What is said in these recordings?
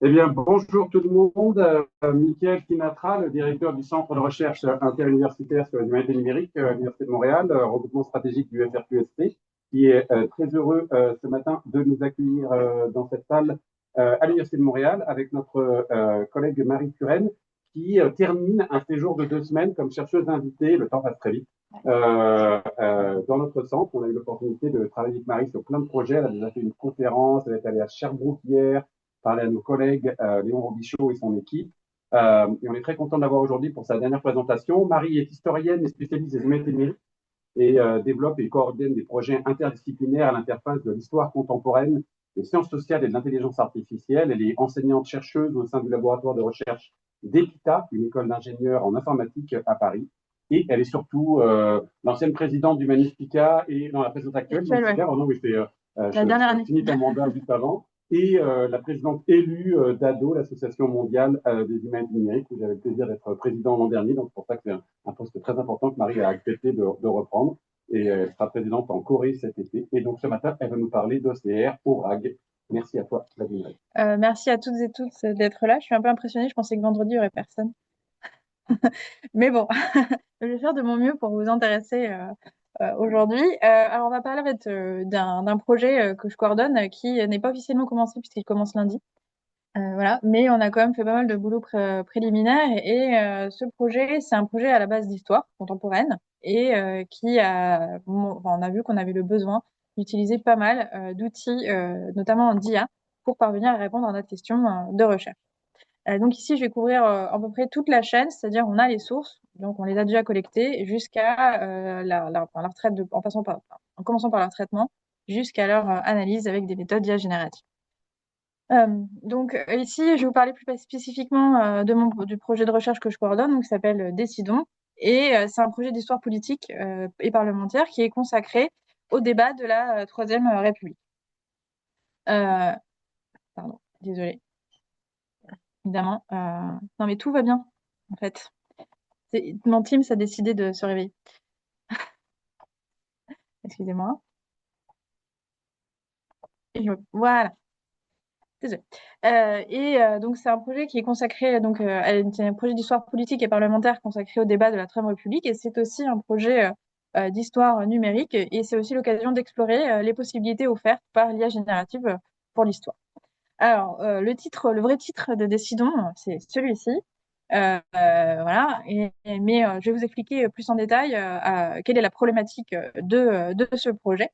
Eh bien, bonjour tout le monde. Mickaël Kinatra, le directeur du Centre de recherche interuniversitaire sur les humanités numériques à l'Université de Montréal, regroupement stratégique du FRQST, qui est très heureux ce matin de nous accueillir dans cette salle à l'Université de Montréal avec notre collègue Marie Turenne, qui termine un séjour de 2 semaines comme chercheuse invitée. Le temps passe très vite. Dans notre centre, on a eu l'opportunité de travailler avec Marie sur plein de projets. Elle a déjà fait une conférence, elle est allée à Sherbrooke hier, parler à nos collègues Léon Robichaud et son équipe. Et on est très content de l'avoir aujourd'hui pour sa dernière présentation. Marie est historienne et spécialiste des humanités numériques et développe et coordonne des projets interdisciplinaires à l'interface de l'histoire contemporaine, des sciences sociales et de l'intelligence artificielle. Elle est enseignante-chercheuse au sein du laboratoire de recherche d'EPITA, une école d'ingénieurs en informatique à Paris. Et elle est surtout l'ancienne présidente du Magnifica et dans la présidente actuelle du Ouais. Magnifica. Oh non, oui, La dernière année. finis ton mandat juste avant et la présidente élue d'ADO, l'Association mondiale des humanités numériques, où j'avais le plaisir d'être président l'an dernier. Donc, c'est pour ça que c'est un poste très important que Marie a accepté de reprendre. Et elle sera présidente en Corée cet été. Et donc, ce matin, elle va nous parler d'OCR, ORAG. Merci à toi, Vladimir. Merci à toutes et tous d'être là. Je suis un peu impressionnée. Je pensais que vendredi, il n'y aurait personne. Mais bon, je vais faire de mon mieux pour vous intéresser aujourd'hui. Alors, on va parler en fait, d'un projet que je coordonne qui n'est pas officiellement commencé puisqu'il commence lundi. Voilà. Mais on a quand même fait pas mal de boulot préliminaire. Et ce projet, c'est un projet à la base d'histoire contemporaine et on a vu qu'on avait le besoin d'utiliser pas mal d'outils, notamment en d'IA, pour parvenir à répondre à notre question de recherche. Donc ici, je vais couvrir à peu près toute la chaîne, c'est-à-dire on a les sources, donc on les a déjà collectées, jusqu'à la retraite, en commençant par leur traitement, jusqu'à leur analyse avec des méthodes d'IA génératives. Donc ici, je vais vous parler plus spécifiquement du projet de recherche que je coordonne, donc, qui s'appelle Décidons. Et c'est un projet d'histoire politique et parlementaire qui est consacré au débat de la Troisième République. Pardon, désolée, évidemment. Non, mais tout va bien, en fait. Mon Teams a décidé de se réveiller. Excusez-moi. Voilà. Désolée. Donc, c'est un projet qui est consacré c'est un projet d'histoire politique et parlementaire consacré au débat de la Troisième République. Et c'est aussi un projet d'histoire numérique. Et c'est aussi l'occasion d'explorer les possibilités offertes par l'IA générative pour l'histoire. Alors, le vrai titre de Décidons, c'est celui-ci. Voilà. Je vais vous expliquer plus en détail quelle est la problématique de ce projet.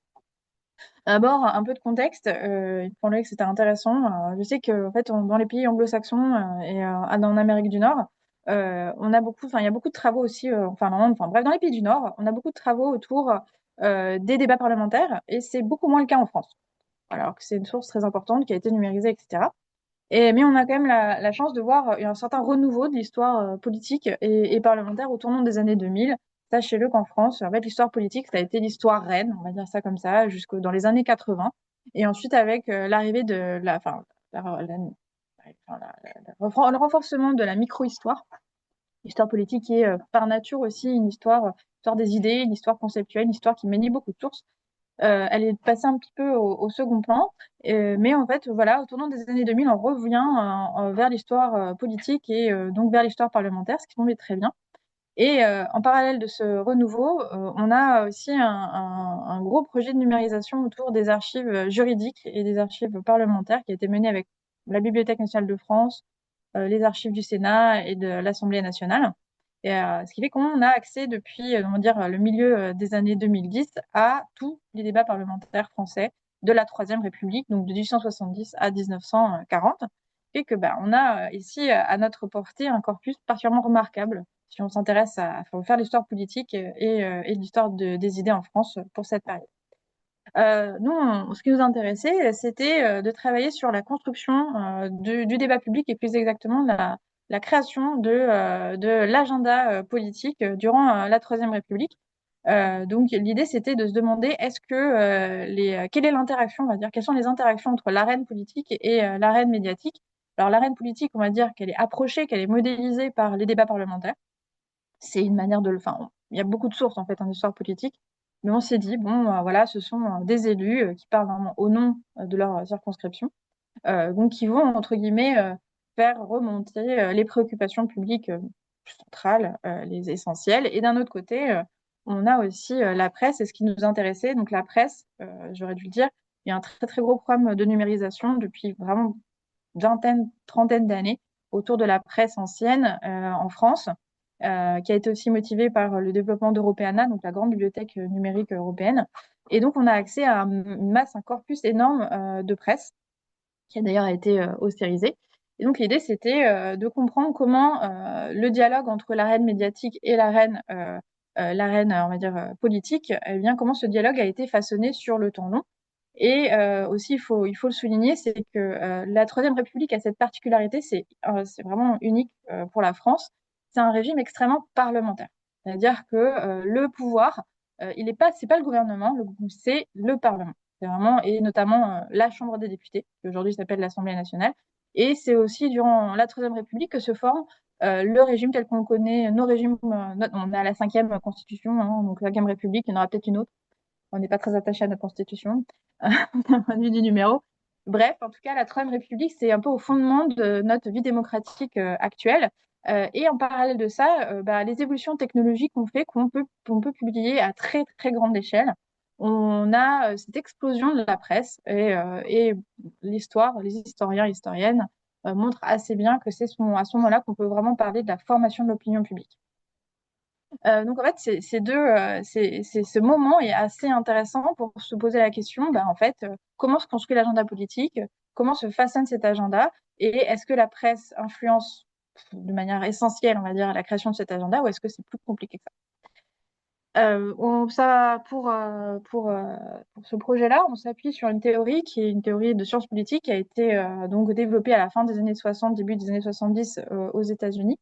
D'abord, un peu de contexte. Il me semblait que c'était intéressant. Je sais que, en fait, dans les pays anglo-saxons en Amérique du Nord, il y a beaucoup de travaux aussi, bref, dans les pays du Nord, on a beaucoup de travaux autour des débats parlementaires et c'est beaucoup moins le cas en France. Alors que c'est une source très importante qui a été numérisée, etc. Mais on a quand même la chance de voir un certain renouveau de l'histoire politique et parlementaire au tournant des années 2000. Sachez-le qu'en France, en fait, l'histoire politique, ça a été l'histoire reine, on va dire ça comme ça, jusque dans les années 80. Et ensuite, avec l'arrivée de le renforcement de la micro-histoire, l'histoire politique qui est par nature aussi une histoire des idées, une histoire conceptuelle, une histoire qui manie beaucoup de sources. Elle est passée un petit peu au second plan. Mais en fait, voilà, au tournant des années 2000, on revient vers l'histoire politique et donc vers l'histoire parlementaire, ce qui tombait très bien. Et en parallèle de ce renouveau, on a aussi un gros projet de numérisation autour des archives juridiques et des archives parlementaires qui a été mené avec la Bibliothèque nationale de France, les archives du Sénat et de l'Assemblée nationale. Et, ce qui fait qu'on a accès depuis, on va dire, le milieu des années 2010 à tous les débats parlementaires français de la Troisième République, donc de 1870 à 1940, et que on a ici à notre portée un corpus particulièrement remarquable si on s'intéresse à faire l'histoire politique et l'histoire des idées en France pour cette période. Ce qui nous intéressait, c'était de travailler sur la construction du débat public et plus exactement la création de l'agenda politique durant la Troisième République. Donc l'idée, c'était de se demander quelle est l'interaction, on va dire, quelles sont les interactions entre l'arène politique et l'arène médiatique. Alors l'arène politique, on va dire qu'elle est approchée, qu'elle est modélisée par les débats parlementaires. C'est une manière il y a beaucoup de sources en fait en histoire politique, mais on s'est dit bon, voilà, ce sont des élus qui parlent vraiment au nom de leur circonscription. donc qui vont, entre guillemets, faire remonter les préoccupations publiques centrales, les essentielles. Et d'un autre côté, on a aussi la presse, et ce qui nous intéressait. Donc la presse, j'aurais dû le dire, il y a un très très gros programme de numérisation depuis vraiment vingtaine, trentaine d'années autour de la presse ancienne en France, qui a été aussi motivé par le développement d'Europeana, donc la grande bibliothèque numérique européenne. Et donc, on a accès à une masse, un corpus énorme de presse, qui a d'ailleurs été austériser. Et donc, l'idée, c'était de comprendre comment le dialogue entre l'arène médiatique et l'arène, on va dire, politique, eh bien, comment ce dialogue a été façonné sur le temps long. Et aussi, il faut le souligner, c'est que la Troisième République a cette particularité, c'est vraiment unique pour la France, c'est un régime extrêmement parlementaire. C'est-à-dire que le pouvoir, c'est pas le gouvernement, c'est le Parlement. C'est vraiment, et notamment la Chambre des députés, qui aujourd'hui s'appelle l'Assemblée nationale. Et c'est aussi durant la Troisième République que se forme le régime tel qu'on le connaît, nos régimes. On a la cinquième constitution, hein, donc la cinquième République, il y en aura peut-être une autre. On n'est pas très attaché à notre constitution, d'un point de vue du numéro. Bref, en tout cas, la Troisième République, c'est un peu au fondement de notre vie démocratique actuelle. Et en parallèle de ça, les évolutions technologiques ont fait qu'on peut publier à très, très grande échelle. On a cette explosion de la presse et l'histoire, les historiens et historiennes montrent assez bien que c'est à ce moment-là qu'on peut vraiment parler de la formation de l'opinion publique. Donc en fait, ce moment est assez intéressant pour se poser la question, en fait, comment se construit l'agenda politique, comment se façonne cet agenda, et est-ce que la presse influence de manière essentielle, on va dire, la création de cet agenda, ou est-ce que c'est plus compliqué que ça? Pour ce projet-là, on s'appuie sur une théorie qui est une théorie de sciences politiques qui a été donc développée à la fin des années 60, début des années 70 aux États-Unis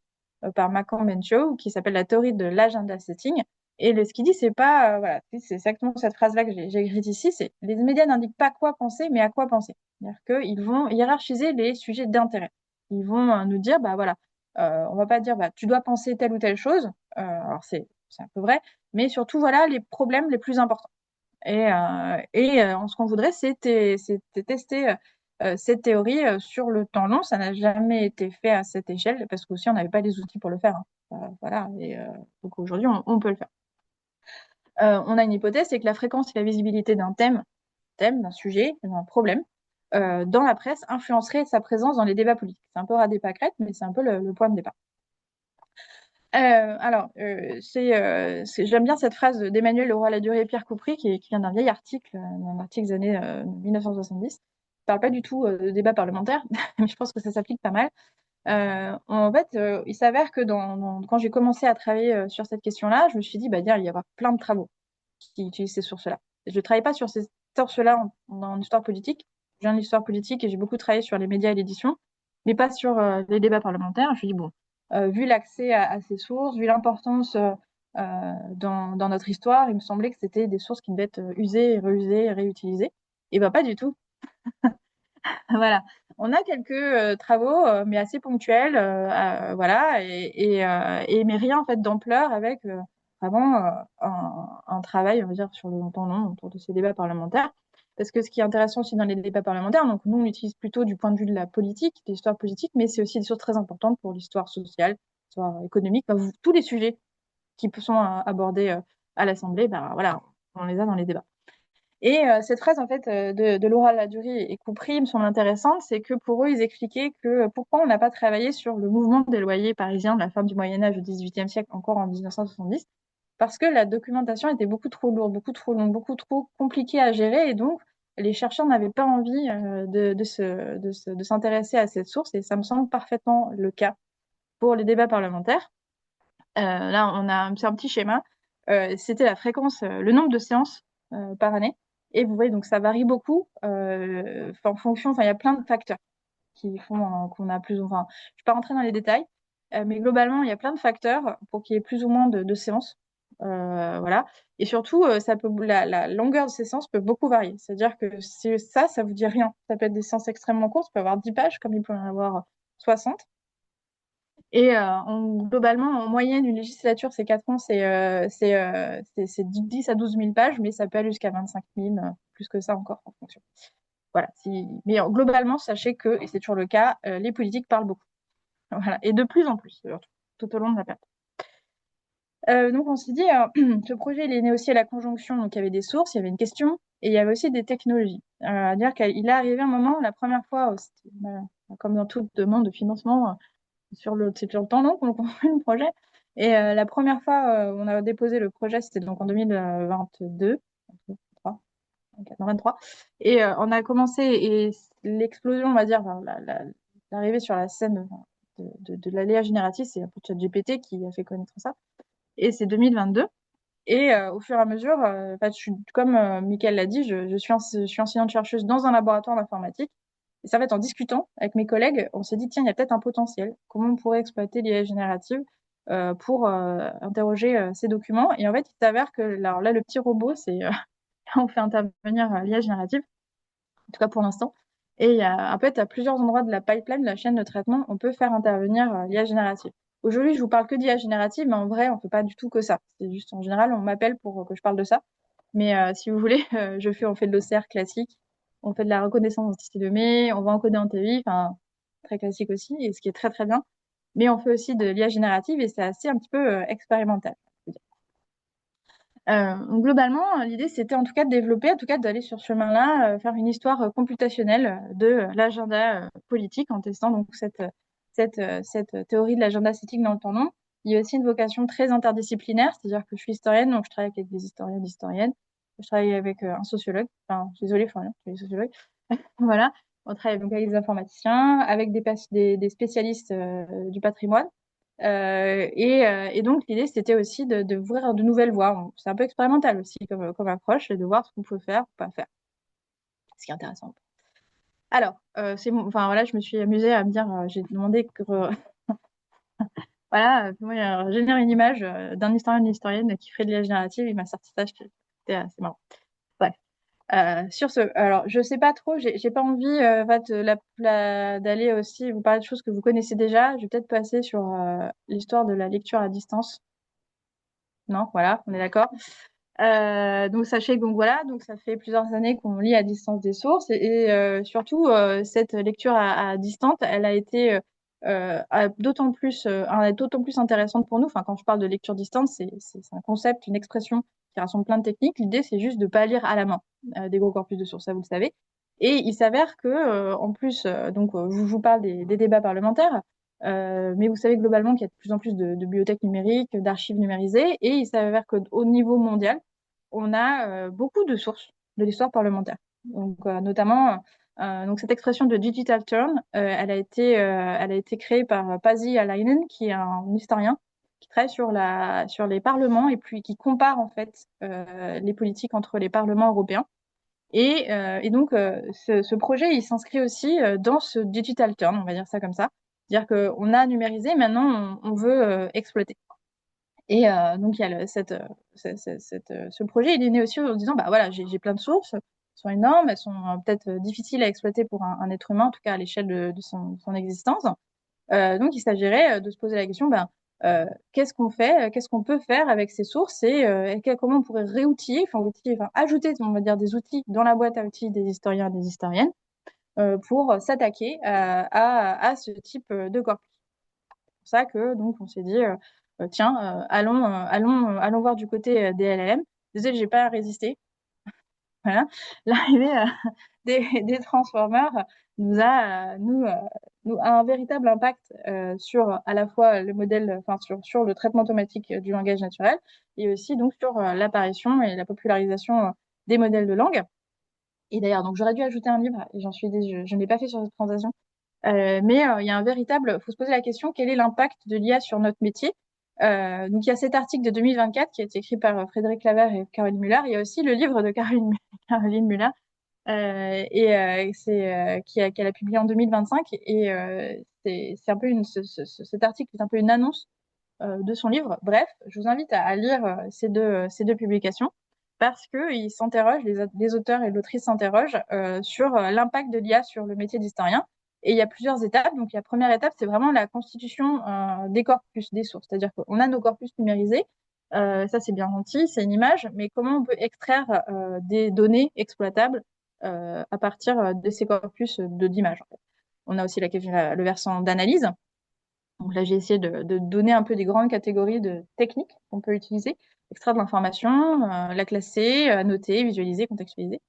par Malcolm Benshaw, qui s'appelle la théorie de l'agenda setting. Et ce qu'il dit, c'est pas, voilà, c'est exactement cette phrase-là que j'ai écrite ici, c'est les médias n'indiquent pas quoi penser, mais à quoi penser. C'est-à-dire qu'ils vont hiérarchiser les sujets d'intérêt. Ils vont nous dire, voilà, on va pas dire, tu dois penser telle ou telle chose. Alors c'est un peu vrai, mais surtout, voilà, les problèmes les plus importants. Ce qu'on voudrait, c'est tester cette théorie sur le temps long. Ça n'a jamais été fait à cette échelle, parce qu'aussi, on n'avait pas les outils pour le faire, hein. Voilà, donc aujourd'hui, on peut le faire. On a une hypothèse, c'est que la fréquence et la visibilité d'un sujet, d'un problème, dans la presse, influencerait sa présence dans les débats politiques. C'est un peu ras des pâquerettes, mais c'est un peu le point de départ. J'aime bien cette phrase d'Emmanuel Leroy-Ladurie et Pierre Coupry qui vient d'un vieil article, d'un article des années 1970. Il ne parle pas du tout de débat parlementaire, mais je pense que ça s'applique pas mal. En fait, il s'avère que quand j'ai commencé à travailler sur cette question-là, je me suis dit, il y avoir plein de travaux qui utilisent ces sources-là. Je ne travaille pas sur ces sources-là en histoire politique. Je viens de l'histoire politique et j'ai beaucoup travaillé sur les médias et l'édition, mais pas sur les débats parlementaires. Je me suis dit, bon, vu l'accès à ces sources, vu l'importance dans notre histoire, il me semblait que c'était des sources qui devaient être usées, réusées, réutilisées. Et pas du tout. Voilà. On a quelques travaux, mais assez ponctuels, voilà, mais rien en fait d'ampleur avec vraiment un travail, on va dire, sur le temps long autour de ces débats parlementaires. Parce que ce qui est intéressant aussi dans les débats parlementaires, donc nous on l'utilise plutôt du point de vue de la politique, de l'histoire politique, mais c'est aussi des sources très importantes pour l'histoire sociale, l'histoire économique, tous les sujets qui sont abordés à l'Assemblée, voilà, on les a dans les débats. Et cette phrase en fait de Laura Ladurie et Coupry me semble intéressante, c'est que pour eux, ils expliquaient que pourquoi on n'a pas travaillé sur le mouvement des loyers parisiens de la fin du Moyen-Âge au XVIIIe siècle, encore en 1970, parce que la documentation était beaucoup trop lourde, beaucoup trop longue, beaucoup trop compliquée à gérer, et donc les chercheurs n'avaient pas envie de s'intéresser à cette source, et ça me semble parfaitement le cas pour les débats parlementaires. Là, c'est un petit schéma. C'était la fréquence, le nombre de séances par année. Et vous voyez, donc ça varie beaucoup en fonction, il y a plein de facteurs qui font qu'on a plus ou moins. Je ne vais pas rentrer dans les détails, mais globalement, il y a plein de facteurs pour qu'il y ait plus ou moins de séances. Voilà. Et surtout, la longueur de ces séances peut beaucoup varier. C'est-à-dire que ça vous dit rien. Ça peut être des séances extrêmement courtes, ça peut avoir 10 pages, comme il peut y en avoir 60. Et globalement, en moyenne, une législature, c'est 4 ans, c'est 10 à 12 000 pages, mais ça peut aller jusqu'à 25 000, plus que ça encore en fonction. Voilà. Mais globalement, sachez que, et c'est toujours le cas, les politiques parlent beaucoup. Voilà. Et de plus en plus, tout au long de la période. Donc on s'est dit, ce projet il est né aussi à la conjonction, donc il y avait des sources, il y avait une question, et il y avait aussi des technologies. À dire qu'il est arrivé un moment, la première fois, comme dans toute demande de financement, c'est sur le temps long qu'on construit le projet. Et la première fois où on a déposé le projet, c'était donc en 2022, 23, 23. Et on a commencé, et l'explosion, on va dire, l'arrivée sur la scène de l'ALEA générative, c'est un peu ChatGPT qui a fait connaître ça. Et c'est 2022. Et au fur et à mesure, comme Mickaël l'a dit, je suis enseignante-chercheuse dans un laboratoire d'informatique. Et ça va être en discutant avec mes collègues, on s'est dit, tiens, il y a peut-être un potentiel. Comment on pourrait exploiter l'IA générative pour interroger ces documents? Et en fait, il s'avère que alors là, le petit robot, on fait intervenir l'IA générative, en tout cas pour l'instant. Et il y a, en fait, à plusieurs endroits de la pipeline, de la chaîne de traitement, on peut faire intervenir l'IA générative. Aujourd'hui, je vous parle que d'IA générative, mais en vrai, on fait pas du tout que ça. C'est juste, en général, on m'appelle pour que je parle de ça. Mais si vous voulez, on fait de l'OCR classique, on fait de la reconnaissance d'identité, on va encoder en TI, enfin, très classique aussi, et ce qui est très très bien. Mais on fait aussi de l'IA générative et c'est assez un petit peu expérimental. Donc globalement, l'idée c'était en tout cas de développer, en tout cas d'aller sur ce chemin-là, faire une histoire computationnelle de l'agenda politique en testant donc cette théorie de l'agenda statique dans le temps long. Il y a aussi une vocation très interdisciplinaire, c'est-à-dire que je suis historienne, donc je travaille avec des historiens, des historiennes. Je travaille avec un sociologue, enfin, désolée, Florian, je suis sociologue. Voilà, on travaille donc avec des informaticiens, avec des spécialistes du patrimoine. Et donc, l'idée, c'était aussi d'ouvrir de nouvelles voies. C'est un peu expérimental aussi comme approche et de voir ce qu'on peut faire ou pas faire. Ce qui est intéressant. Alors, enfin, voilà, je me suis amusée à me dire, j'ai demandé que, voilà, moi, génère une image d'un historien, d'une historienne qui ferait de l'IA générative. Il m'a sorti ça, c'était assez marrant. Ouais. Sur ce, alors je sais pas trop, j'ai pas envie d'aller aussi vous parler de choses que vous connaissez déjà. Je vais peut-être passer sur l'histoire de la lecture à distance. Non, voilà, on est d'accord. Donc sachez que donc voilà, donc ça fait plusieurs années qu'on lit à distance des sources et surtout cette lecture à distance, elle a été d'autant plus intéressante pour nous. Enfin, quand je parle de lecture distante, c'est un concept, une expression qui rassemble plein de techniques. L'idée, c'est juste de pas lire à la main des gros corpus de sources, ça vous le savez. Et il s'avère que en plus, je vous parle des débats parlementaires. Mais vous savez globalement qu'il y a de plus en plus de bibliothèques numériques, d'archives numérisées, et il s'avère qu'au niveau mondial, on a beaucoup de sources de l'histoire parlementaire. Donc, notamment, donc cette expression de digital turn, elle a été créée par Pasi Alainen, qui est un historien qui travaille sur les parlements et puis qui compare en fait les politiques entre les parlements européens. Et donc, ce projet, il s'inscrit aussi dans ce digital turn, on va dire ça comme ça. C'est-à-dire qu'on a numérisé, maintenant on veut exploiter. Et donc, il y a ce projet, il est né aussi en disant, bah voilà, j'ai plein de sources, elles sont énormes, elles sont peut-être difficiles à exploiter pour un être humain, en tout cas à l'échelle de son existence. Donc, il s'agirait de se poser la question, ben, qu'est-ce qu'on fait, qu'est-ce qu'on peut faire avec ces sources et comment on pourrait réoutiller, enfin, ajouter, on va dire, des outils dans la boîte à outils des historiens et des historiennes pour s'attaquer à ce type de corpus. C'est pour ça que donc on s'est dit tiens allons voir du côté des LLM. Désolée, j'ai pas résisté. Voilà. L'arrivée des transformers nous a nous a un véritable impact sur à la fois le modèle, enfin sur le traitement automatique du langage naturel et aussi donc sur l'apparition et la popularisation des modèles de langue. Et d'ailleurs, donc j'aurais dû ajouter un livre et je ne l'ai pas fait sur cette présentation. Mais il y a un véritable, faut se poser la question, quel est l'impact de l'IA sur notre métier? Donc il y a cet article de 2024 qui a été écrit par Frédéric Laver et Caroline Muller. Il y a aussi le livre de Caroline Muller qu'elle a publié en 2025 et c'est un peu cet article est un peu une annonce de son livre. Bref, je vous invite à lire ces deux publications parce que les auteurs et l'autrice s'interrogent sur l'impact de l'IA sur le métier d'historien. Et il y a plusieurs étapes. Donc, la première étape, c'est vraiment la constitution des corpus, des sources. C'est-à-dire qu'on a nos corpus numérisés. Ça, c'est bien gentil, c'est une image. Mais comment on peut extraire des données exploitables à partir de ces corpus d'images. En fait. On a aussi le versant d'analyse. Donc là, j'ai essayé de donner un peu des grandes catégories de techniques qu'on peut utiliser, extraire de l'information, la classer, noter, visualiser, contextualiser.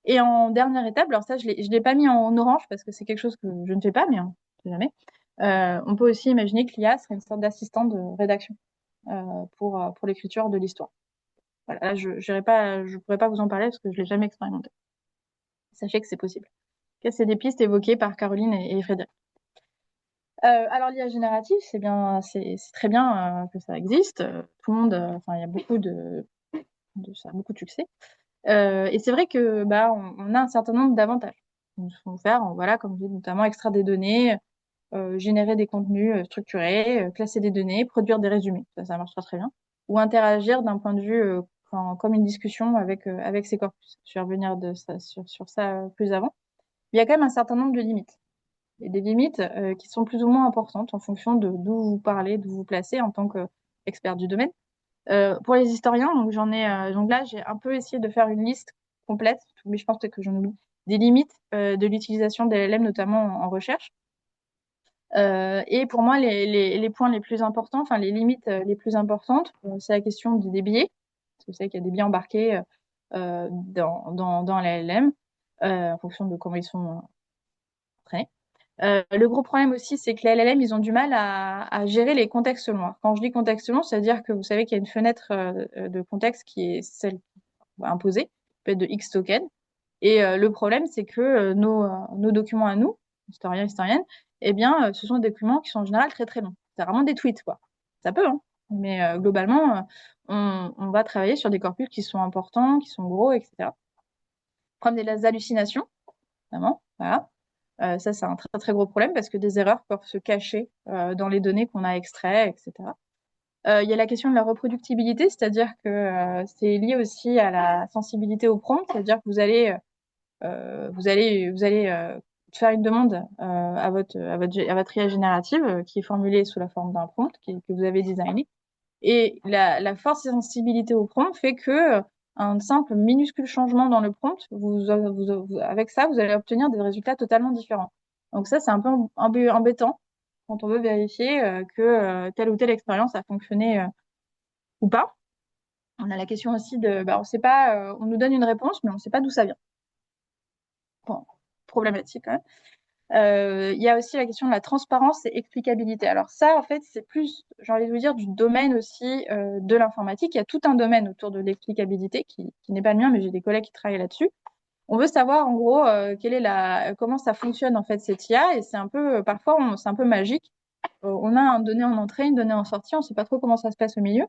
Et en dernière étape, alors ça, je l'ai pas mis en orange parce que c'est quelque chose que je ne fais pas, mais on ne sait jamais. On peut aussi imaginer que l'IA serait une sorte d'assistant de rédaction pour l'écriture de l'histoire. Voilà, là, je pourrais pas vous en parler parce que je l'ai jamais expérimenté. Sachez que c'est possible. C'est des pistes évoquées par Caroline et Frédéric. Alors l'IA générative, c'est très bien que ça existe. Tout le monde, enfin il y a ça a beaucoup de succès. Et c'est vrai que on a un certain nombre d'avantages. Nous pouvons faire, voilà, comme je dis, notamment extraire des données, générer des contenus structurés, classer des données, produire des résumés. Ça marche très bien. Ou interagir d'un point de vue comme une discussion avec ces corpus. Je vais revenir sur ça plus avant. Il y a quand même un certain nombre de limites. Et des limites qui sont plus ou moins importantes en fonction de d'où vous parlez, d'où vous placez en tant qu'expert du domaine. Pour les historiens, donc là, j'ai un peu essayé de faire une liste complète, mais je pense que j'en oublie, des limites de l'utilisation des LLM, notamment en recherche. Et pour moi, les points les plus importants, enfin les limites les plus importantes, c'est la question des biais. Parce que vous savez qu'il y a des biais embarqués dans la LLM en fonction de comment ils sont entraînés. Le gros problème aussi, c'est que les LLM, ils ont du mal à gérer les contextes longs. Quand je dis contexte long, c'est-à-dire que vous savez qu'il y a une fenêtre de contexte qui est celle imposée, peut être de X tokens. Et le problème, c'est que nos documents à nous, historiens, historiennes, eh bien, ce sont des documents qui sont en général très très longs. C'est vraiment des tweets, quoi. Ça peut, hein. Mais globalement, on va travailler sur des corpus qui sont importants, qui sont gros, etc. Problème des hallucinations, vraiment, voilà. Ça, c'est un très très gros problème parce que des erreurs peuvent se cacher dans les données qu'on a extraites, etc. Il y a la question de la reproductibilité, c'est-à-dire que c'est lié aussi à la sensibilité au prompt, c'est-à-dire que vous allez faire une demande à votre IA générative qui est formulée sous la forme d'un prompt que vous avez designé. Et la force et sensibilité au prompt fait que un simple minuscule changement dans le prompt, avec ça, vous allez obtenir des résultats totalement différents. Donc ça, c'est un peu embêtant quand on veut vérifier que telle ou telle expérience a fonctionné ou pas. On a la question aussi on sait pas, on nous donne une réponse, mais on ne sait pas d'où ça vient. Bon, problématique quand même. Il y a aussi la question de la transparence et explicabilité. Alors ça, en fait, c'est plus, j'ai envie de vous dire, du domaine aussi de l'informatique. Il y a tout un domaine autour de l'explicabilité qui n'est pas le mien, mais j'ai des collègues qui travaillent là-dessus. On veut savoir en gros comment ça fonctionne en fait cette IA et c'est un peu parfois c'est un peu magique. On a un donné en entrée, une donnée en sortie, on ne sait pas trop comment ça se passe au milieu.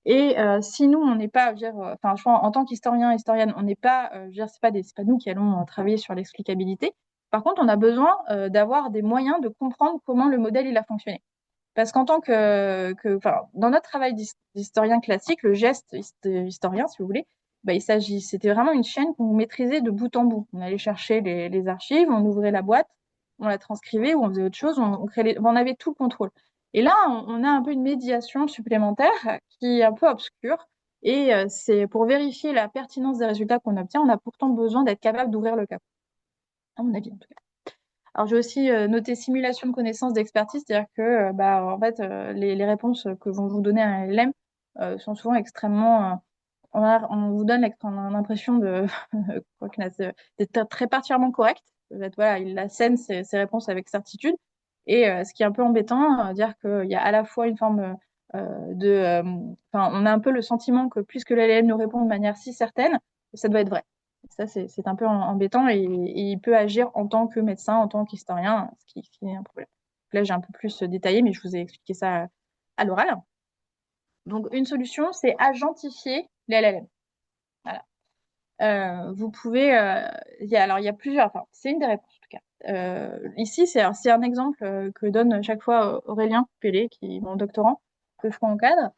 Et si nous on n'est pas, enfin je crois en tant qu'historien historienne, on n'est pas, c'est pas nous qui allons travailler sur l'explicabilité. Par contre, on a besoin d'avoir des moyens de comprendre comment le modèle il a fonctionné. Parce qu'en tant enfin, dans notre travail d'historien classique, le geste historien, si vous voulez, c'était vraiment une chaîne qu'on maîtrisait de bout en bout. On allait chercher les archives, on ouvrait la boîte, on la transcrivait ou on faisait autre chose, on avait tout le contrôle. Et là, on a un peu une médiation supplémentaire qui est un peu obscure. Et c'est pour vérifier la pertinence des résultats qu'on obtient, on a pourtant besoin d'être capable d'ouvrir le capot, à mon avis en tout cas. Alors, j'ai aussi noté simulation de connaissances d'expertise, c'est-à-dire que en fait, les réponses que vont vous donner un LM sont souvent extrêmement. On vous donne l'impression d'être très particulièrement correct. Voilà, il assène ses réponses avec certitude. Et ce qui est un peu embêtant, dire qu'il y a à la fois une forme on a un peu le sentiment que puisque l'LM nous répond de manière si certaine, ça doit être vrai. Ça, c'est un peu embêtant et il peut agir en tant que médecin, en tant qu'historien, ce qui est un problème. Là, j'ai un peu plus détaillé, mais je vous ai expliqué ça à l'oral. Donc, une solution, c'est agentifier les LLM. Voilà. Vous pouvez. Alors, il y a plusieurs. Enfin, c'est une des réponses, en tout cas. Ici, c'est un exemple que donne chaque fois Aurélien Pellé, qui est mon doctorant, que je prends en cadre,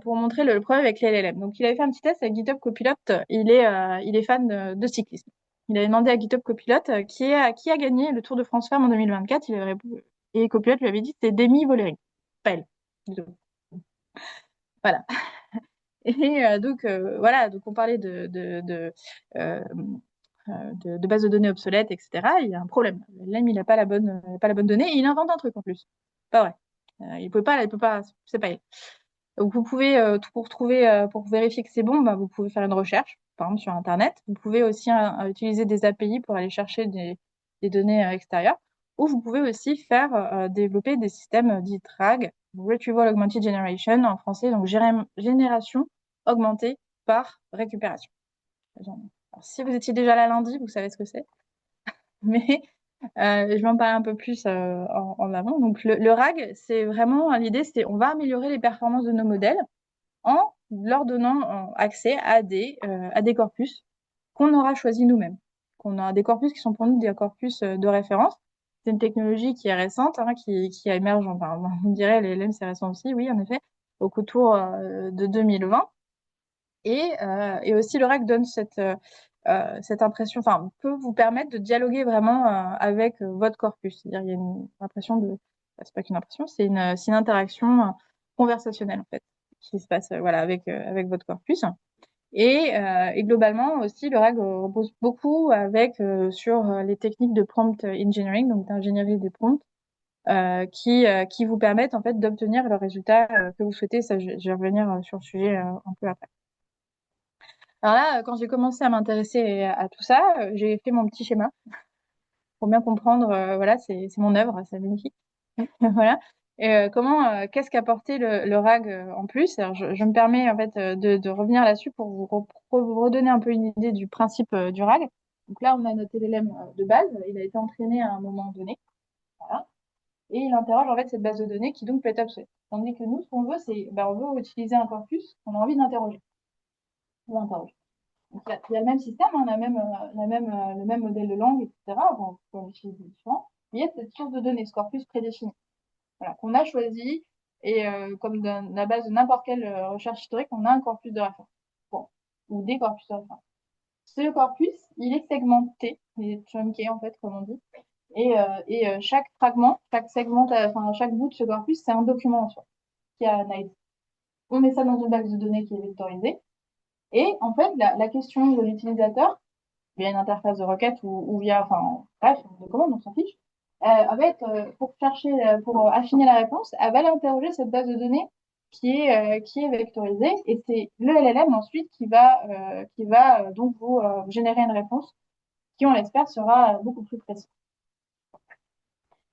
pour montrer le problème avec les LLM. Donc, il avait fait un petit test avec GitHub Copilot. Il est fan de cyclisme. Il avait demandé à GitHub Copilot qui a gagné le Tour de France Femmes en 2024. Et Copilot lui avait dit c'était Demi Vollering. Pas elle. Voilà. Et donc, voilà, donc on parlait de de bases de données obsolètes, etc., il y a un problème. LLM, il n'a pas la bonne donnée et il invente un truc en plus. Pas vrai. Il peut pas, c'est pas il. Donc vous pouvez, pour vérifier que c'est bon, bah, vous pouvez faire une recherche, par exemple sur Internet. Vous pouvez aussi utiliser des API pour aller chercher des données extérieures. Ou vous pouvez aussi développer des systèmes dits RAG, Retrieval Augmented Generation en français, donc génération augmentée par récupération. Alors, si vous étiez déjà là lundi, vous savez ce que c'est. Mais je vais en parler un peu plus en avant. Donc le RAG, c'est vraiment l'idée, c'est on va améliorer les performances de nos modèles en leur donnant accès à des corpus qu'on aura choisis nous-mêmes. Qu'on a des corpus qui sont pour nous des corpus de référence. C'est une technologie qui est récente, hein, qui émerge, enfin, on dirait, les LLM, c'est récent aussi, oui, en effet, au autour de 2020. Et aussi, le RAG donne cette impression, enfin, peut vous permettre de dialoguer vraiment avec votre corpus. C'est-à-dire, il y a une impression c'est pas qu'une impression, c'est une interaction conversationnelle, en fait, qui se passe, voilà, avec votre corpus. Et globalement aussi, le RAG repose beaucoup sur les techniques de prompt engineering, donc d'ingénierie des prompts, qui vous permettent en fait d'obtenir le résultat que vous souhaitez. Ça, je vais revenir sur le sujet un peu après. Alors là, quand j'ai commencé à m'intéresser à tout ça, j'ai fait mon petit schéma pour bien comprendre. Voilà, c'est mon œuvre, c'est magnifique. Voilà. Et qu'est-ce qu'apportait le RAG en plus? Alors, je me permets en fait de revenir là-dessus pour vous redonner un peu une idée du principe du RAG. Donc là, on a notre LLM de base. Il a été entraîné à un moment donné. Voilà. Et il interroge en fait cette base de données qui donc peut être obsolète. Tandis que nous, ce qu'on veut, c'est on veut utiliser un corpus qu'on a envie d'interroger. On va interroger. Donc, il y a le même système, hein, le même modèle de langue, etc. Bon, on peut utiliser différents. Mais il y a cette source de données, ce corpus prédéfini, voilà, qu'on a choisi. Et comme dans la base de n'importe quelle recherche historique, on a un corpus de référence. Bon, ou des corpus de référence. Ce corpus, il est segmenté, il est chunké en fait, comme on dit. Et chaque fragment, chaque bout de ce corpus, c'est un document en soi qui a analysé. On met ça dans une base de données qui est vectorisée. Et en fait, la question de l'utilisateur, via une interface de requête ou via, enfin, bref, de commande, on s'en fiche, pour affiner la réponse, elle va aller interroger cette base de données qui est vectorisée, et c'est le LLM ensuite qui va donc vous générer une réponse qui, on l'espère, sera beaucoup plus précise.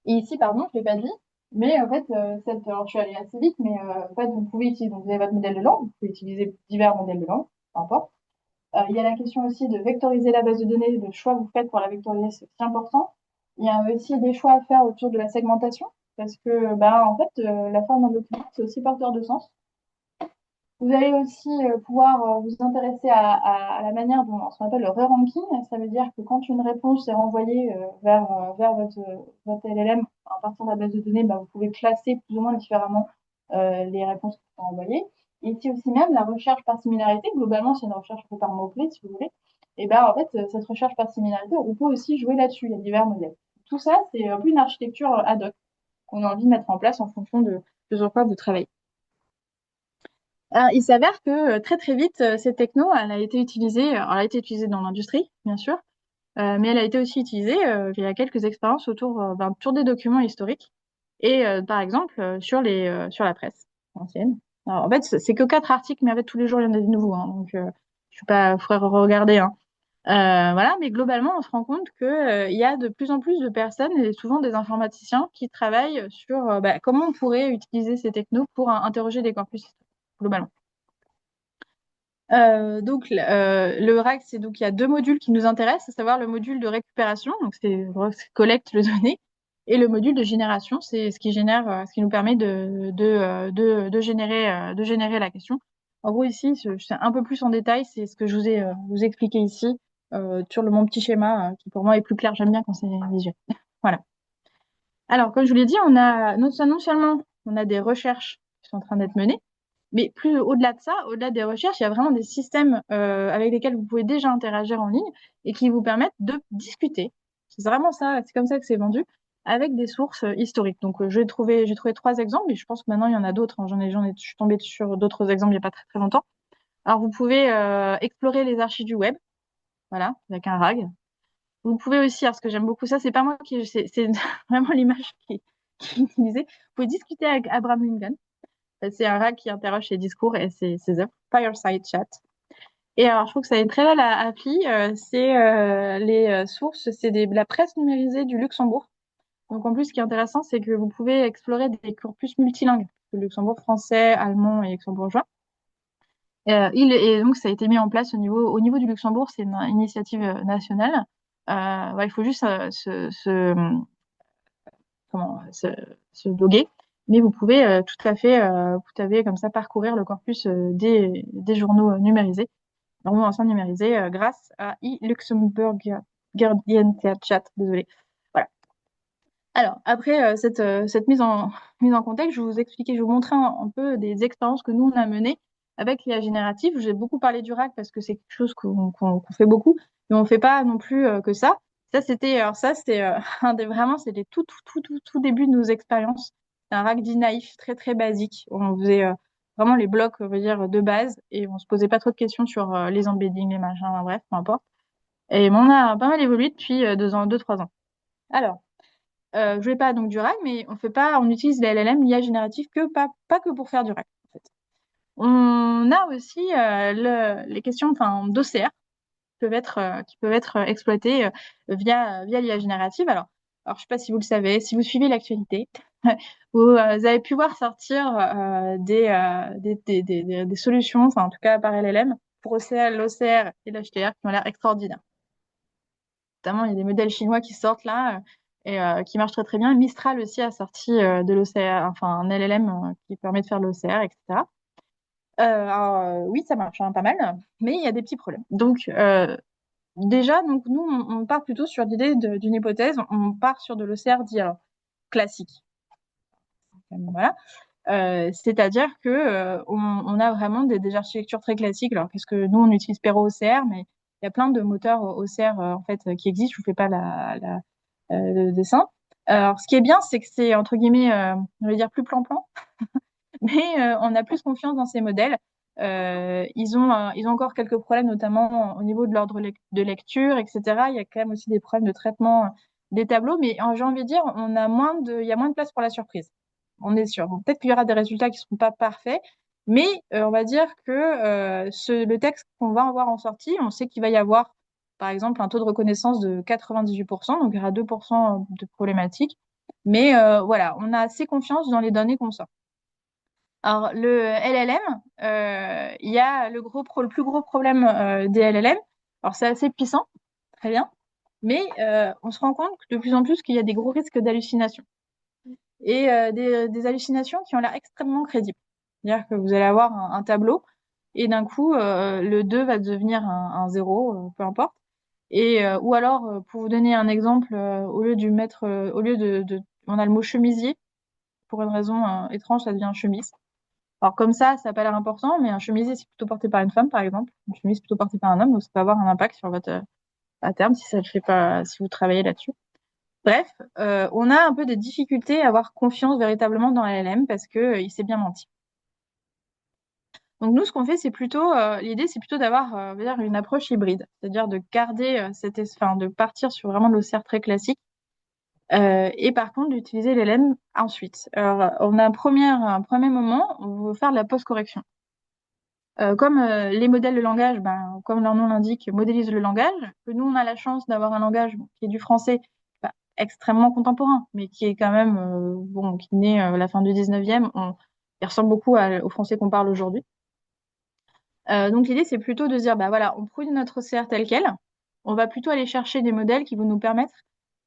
Et ici, pardon, je l'ai pas dit, mais en fait, alors je suis allée assez vite, mais en fait, vous pouvez utiliser, donc vous avez votre modèle de langue, vous pouvez utiliser divers modèles de langue, peu importe. Il y a la question aussi de vectoriser la base de données, le choix que vous faites pour la vectoriser, c'est aussi important. Il y a aussi des choix à faire autour de la segmentation, parce que en fait, la forme d'un document, c'est aussi porteur de sens. Vous allez aussi pouvoir vous intéresser à la manière dont ce qu'on appelle le re-ranking. Ça veut dire que quand une réponse est renvoyée vers votre LLM à partir de la base de données, vous pouvez classer plus ou moins différemment les réponses qui sont envoyées. Et ici aussi même, la recherche par similarité, globalement, c'est une recherche par mots-clés, si vous voulez. Et en fait, cette recherche par similarité, on peut aussi jouer là-dessus. Il y a divers modèles. Tout ça, c'est un peu une architecture ad hoc qu'on a envie de mettre en place en fonction de sur quoi vous travaillez. Alors, il s'avère que très très vite, cette techno, elle a été utilisée dans l'industrie, bien sûr, mais elle a été aussi utilisée via quelques expériences autour des documents historiques et par exemple sur la presse ancienne. Alors, en fait, c'est que 4 articles, mais en fait tous les jours il y en a des nouveaux, hein, donc je suis pas, faudrait regarder, hein. Voilà, mais globalement, on se rend compte que il y a de plus en plus de personnes et souvent des informaticiens qui travaillent sur comment on pourrait utiliser ces technos pour interroger des corpus historiques, globalement. Donc le RAG, il y a 2 modules qui nous intéressent, à savoir le module de récupération, donc c'est collecte le données, et le module de génération, c'est ce qui nous permet de générer la question. En gros ici, c'est un peu plus en détail, c'est ce que je vous ai expliqué ici sur mon petit schéma qui pour moi est plus clair. J'aime bien quand c'est visuel. Voilà. Alors comme je vous l'ai dit, on a non seulement on a des recherches qui sont en train d'être menées, mais plus au-delà de ça, au-delà des recherches, il y a vraiment des systèmes avec lesquels vous pouvez déjà interagir en ligne et qui vous permettent de discuter. C'est vraiment ça, c'est comme ça que c'est vendu, avec des sources historiques. Donc j'ai trouvé 3 exemples, et je pense que maintenant il y en a d'autres, hein. Je suis tombée sur d'autres exemples il n'y a pas très très longtemps. Alors vous pouvez explorer les archives du web, voilà, avec un RAG. Vous pouvez aussi, alors ce que j'aime beaucoup ça, c'est pas moi qui, c'est vraiment l'image qui disait, vous pouvez discuter avec Abraham Lincoln. C'est un rat qui interroge ses discours et ses œuvres. Fireside Chat. Et alors, je trouve que ça est très belle appli. C'est les sources, c'est la presse numérisée du Luxembourg. Donc, en plus, ce qui est intéressant, c'est que vous pouvez explorer des corpus multilingues. Le Luxembourg français, allemand et luxembourgeois. Et donc, ça a été mis en place au niveau du Luxembourg. C'est une initiative nationale. Ouais, il faut juste se loguer. Mais vous pouvez tout à fait, vous avez comme ça parcourir le corpus des journaux numérisés, journaux anciens numérisés, grâce à e-Luxembourg Guardian Chat. Désolé. Voilà. Alors, après cette mise en contexte, je vais vous expliquer, je vais vous montrer un peu des expériences que nous, on a menées avec l'IA générative. J'ai beaucoup parlé du RAG parce que c'est quelque chose qu'on fait beaucoup, mais on ne fait pas non plus que ça. Ça, c'était vraiment, c'est les tout début de nos expériences. C'est un RAG dit naïf, très, très basique. On faisait vraiment les blocs, on va dire, de base et on se posait pas trop de questions sur les embeddings, les machins, bref, peu importe. Et on a pas mal évolué depuis 2 ans, 3 ans. Alors, je vais pas donc du RAG, mais on utilise les LLM, l'IA générative, pas que pour faire du RAG, en fait. On a aussi les questions, enfin, d'OCR qui peuvent être exploitées via l'IA générative. Alors, je sais pas si vous le savez, si vous suivez l'actualité, vous avez pu voir sortir des solutions, enfin, en tout cas par LLM, pour l'OCR et l'HTR qui ont l'air extraordinaires. Notamment, il y a des modèles chinois qui sortent là et qui marchent très très bien. Mistral aussi a sorti de l'OCR, enfin un LLM qui permet de faire l'OCR, etc. Alors, oui, ça marche pas mal, mais il y a des petits problèmes. Donc, déjà, donc, nous, on part plutôt sur l'idée d'une hypothèse. On part sur de l'OCR dit alors, classique. Voilà. C'est-à-dire que on a vraiment des architectures très classiques. Alors, qu'est-ce que nous, on utilise Pero OCR, mais il y a plein de moteurs OCR en fait qui existent. Je vous fais pas le dessin. Alors, ce qui est bien, c'est que c'est entre guillemets, on va dire plus plan-plan, mais on a plus confiance dans ces modèles. Ils ont encore quelques problèmes, notamment au niveau de l'ordre de lecture, etc. Il y a quand même aussi des problèmes de traitement des tableaux, mais j'ai envie de dire, il y a moins de place pour la surprise. On est sûr. Bon, peut-être qu'il y aura des résultats qui ne seront pas parfaits, mais on va dire que le texte qu'on va avoir en sortie, on sait qu'il va y avoir, par exemple, un taux de reconnaissance de 98%, donc il y aura 2% de problématiques. Mais voilà, on a assez confiance dans les données qu'on sort. Alors, le LLM, il y a le plus gros problème des LLM. Alors, c'est assez puissant, très bien, mais on se rend compte de plus en plus qu'il y a des gros risques d'hallucination et des hallucinations qui ont l'air extrêmement crédibles. C'est-à-dire que vous allez avoir un tableau et d'un coup, le 2 va devenir un 0, peu importe. Et, ou alors, pour vous donner un exemple, au lieu on a le mot chemisier, pour une raison étrange, ça devient chemise. Alors comme ça n'a pas l'air important, mais un chemisier, c'est plutôt porté par une femme, par exemple. Une chemise plutôt portée par un homme, donc ça peut avoir un impact sur votre à terme si ça le fait pas, si vous travaillez là-dessus. Bref, on a un peu des difficultés à avoir confiance véritablement dans LLM parce que il s'est bien menti. Donc nous, ce qu'on fait, l'idée, c'est plutôt d'avoir, on va dire, une approche hybride, c'est-à-dire de garder de partir sur vraiment l'OCR très classique. Et par contre, d'utiliser l'LM ensuite. Alors, on a un premier moment, on veut faire de la post-correction. Comme les modèles de langage, comme leur nom l'indique, modélisent le langage, que nous, on a la chance d'avoir un langage qui est du français extrêmement contemporain, mais qui est quand même, qui naît à la fin du 19e, il ressemble beaucoup au français qu'on parle aujourd'hui. Donc l'idée, c'est plutôt de se dire, voilà, on prune notre OCR tel quel, on va plutôt aller chercher des modèles qui vont nous permettre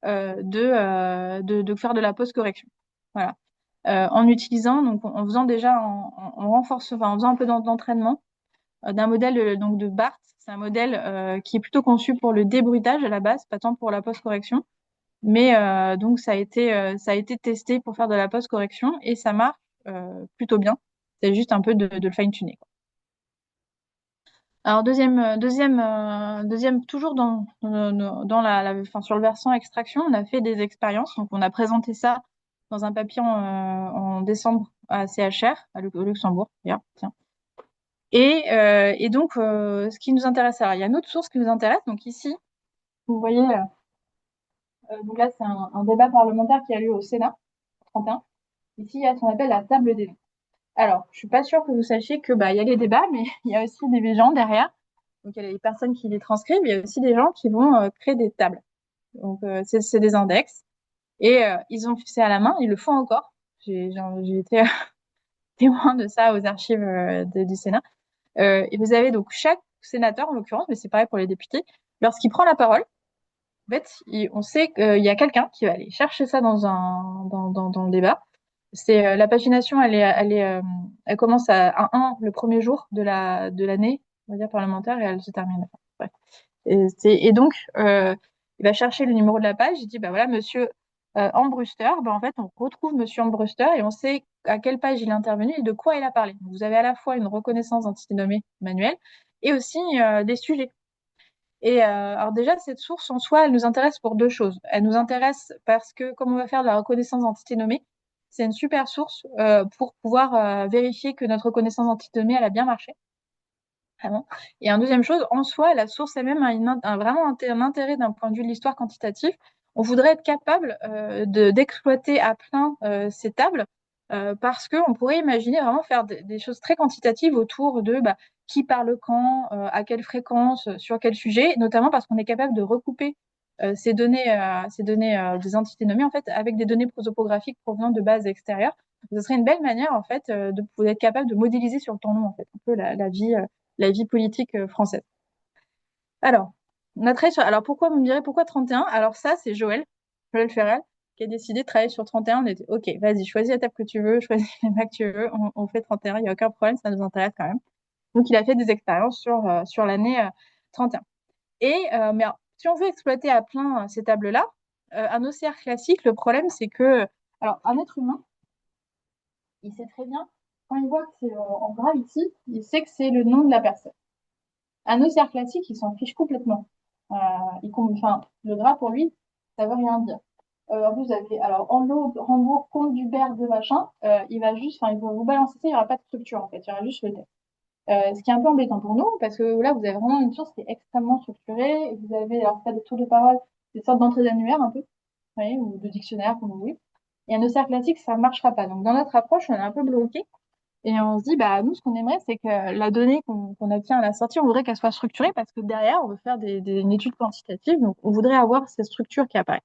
de faire de la post-correction. Voilà. En utilisant, donc en faisant déjà, en faisant un peu d'entraînement d'un modèle donc de BART. C'est un modèle qui est plutôt conçu pour le débruitage à la base, pas tant pour la post-correction. Mais donc ça a été testé pour faire de la post-correction et ça marche plutôt bien. C'est juste un peu de le fine-tuner, quoi. Alors deuxième, toujours sur le versant extraction, on a fait des expériences. Donc on a présenté ça dans un papier en décembre à CHR, au Luxembourg. Tiens. Et donc, ce qui nous intéresse, alors il y a une autre source qui nous intéresse. Donc ici, vous voyez Donc là, c'est un débat parlementaire qui a lieu au Sénat, 31. Ici, il y a ce qu'on appelle la table des noms. Alors, je suis pas sûre que vous sachiez que bah il y a les débats, mais il y a aussi des gens derrière. Donc il y a les personnes qui les transcrivent, il y a aussi des gens qui vont créer des tables. Donc c'est des index et ils ont fait ça à la main, ils le font encore. J'ai été témoin de ça aux archives du Sénat. Et vous avez donc chaque sénateur en l'occurrence, mais c'est pareil pour les députés, lorsqu'il prend la parole, en fait, on sait qu'il y a quelqu'un qui va aller chercher ça dans le débat. C'est la pagination, elle commence à 1 le premier jour de l'année, on va dire parlementaire, et elle se termine. Ouais. Et donc, il va chercher le numéro de la page. Il dit, bah voilà, Monsieur Ambruster. Bah, en fait, on retrouve Monsieur Ambruster et on sait à quelle page il est intervenu et de quoi il a parlé. Donc, vous avez à la fois une reconnaissance d'entité nommée manuelle et aussi des sujets. Et alors déjà, cette source en soi, elle nous intéresse pour deux choses. Elle nous intéresse parce que, comme on va faire de la reconnaissance d'entité nommée, c'est une super source pour pouvoir vérifier que notre reconnaissance d'entité nommée, elle a bien marché. Vraiment. Et en deuxième chose, en soi, la source elle-même a vraiment un intérêt d'un point de vue de l'histoire quantitative. On voudrait être capable d'exploiter à plein ces tables parce qu'on pourrait imaginer vraiment faire des choses très quantitatives autour de bah, qui parle quand, à quelle fréquence, sur quel sujet, notamment parce qu'on est capable de recouper ces données des entités nommées en fait avec des données prosopographiques provenant de bases extérieures. Ce serait une belle manière en fait de pouvoir être capable de modéliser sur le temps long en fait un peu la vie politique française. Alors, alors pourquoi vous me direz pourquoi 31? Alors ça, c'est Joël Ferrel, qui a décidé de travailler sur 31. On était OK, vas-y, choisis la table que tu veux, choisis les macs que tu veux, on fait 31, il n'y a aucun problème, ça nous intéresse quand même. Donc il a fait des expériences sur l'année 31. Mais alors, si on veut exploiter à plein ces tables-là, un OCR classique, le problème c'est que, alors un être humain, il sait très bien, quand il voit que c'est en gras ici, il sait que c'est le nom de la personne. Un OCR classique, il s'en fiche complètement. Enfin, le gras pour lui, ça veut rien dire. En plus, vous avez, alors, Enlo, Rambourg, compte Dubert, de machin, il va juste, enfin, il va vous balancer ça, il n'y aura pas de structure, en fait, il y aura juste le texte. Ce qui est un peu embêtant pour nous, parce que là, vous avez vraiment une source qui est extrêmement structurée, et vous avez, alors, pas des tours de parole, des sortes d'entrées d'annuaire, un peu, vous voyez, ou de dictionnaire, comme vous voulez. Et un OCR classique, ça ne marchera pas. Donc, dans notre approche, on est un peu bloqué. Et on se dit, bah, nous, ce qu'on aimerait, c'est que la donnée qu'on obtient à la sortie, on voudrait qu'elle soit structurée parce que derrière, on veut faire une étude quantitative. Donc, on voudrait avoir cette structure qui apparaît.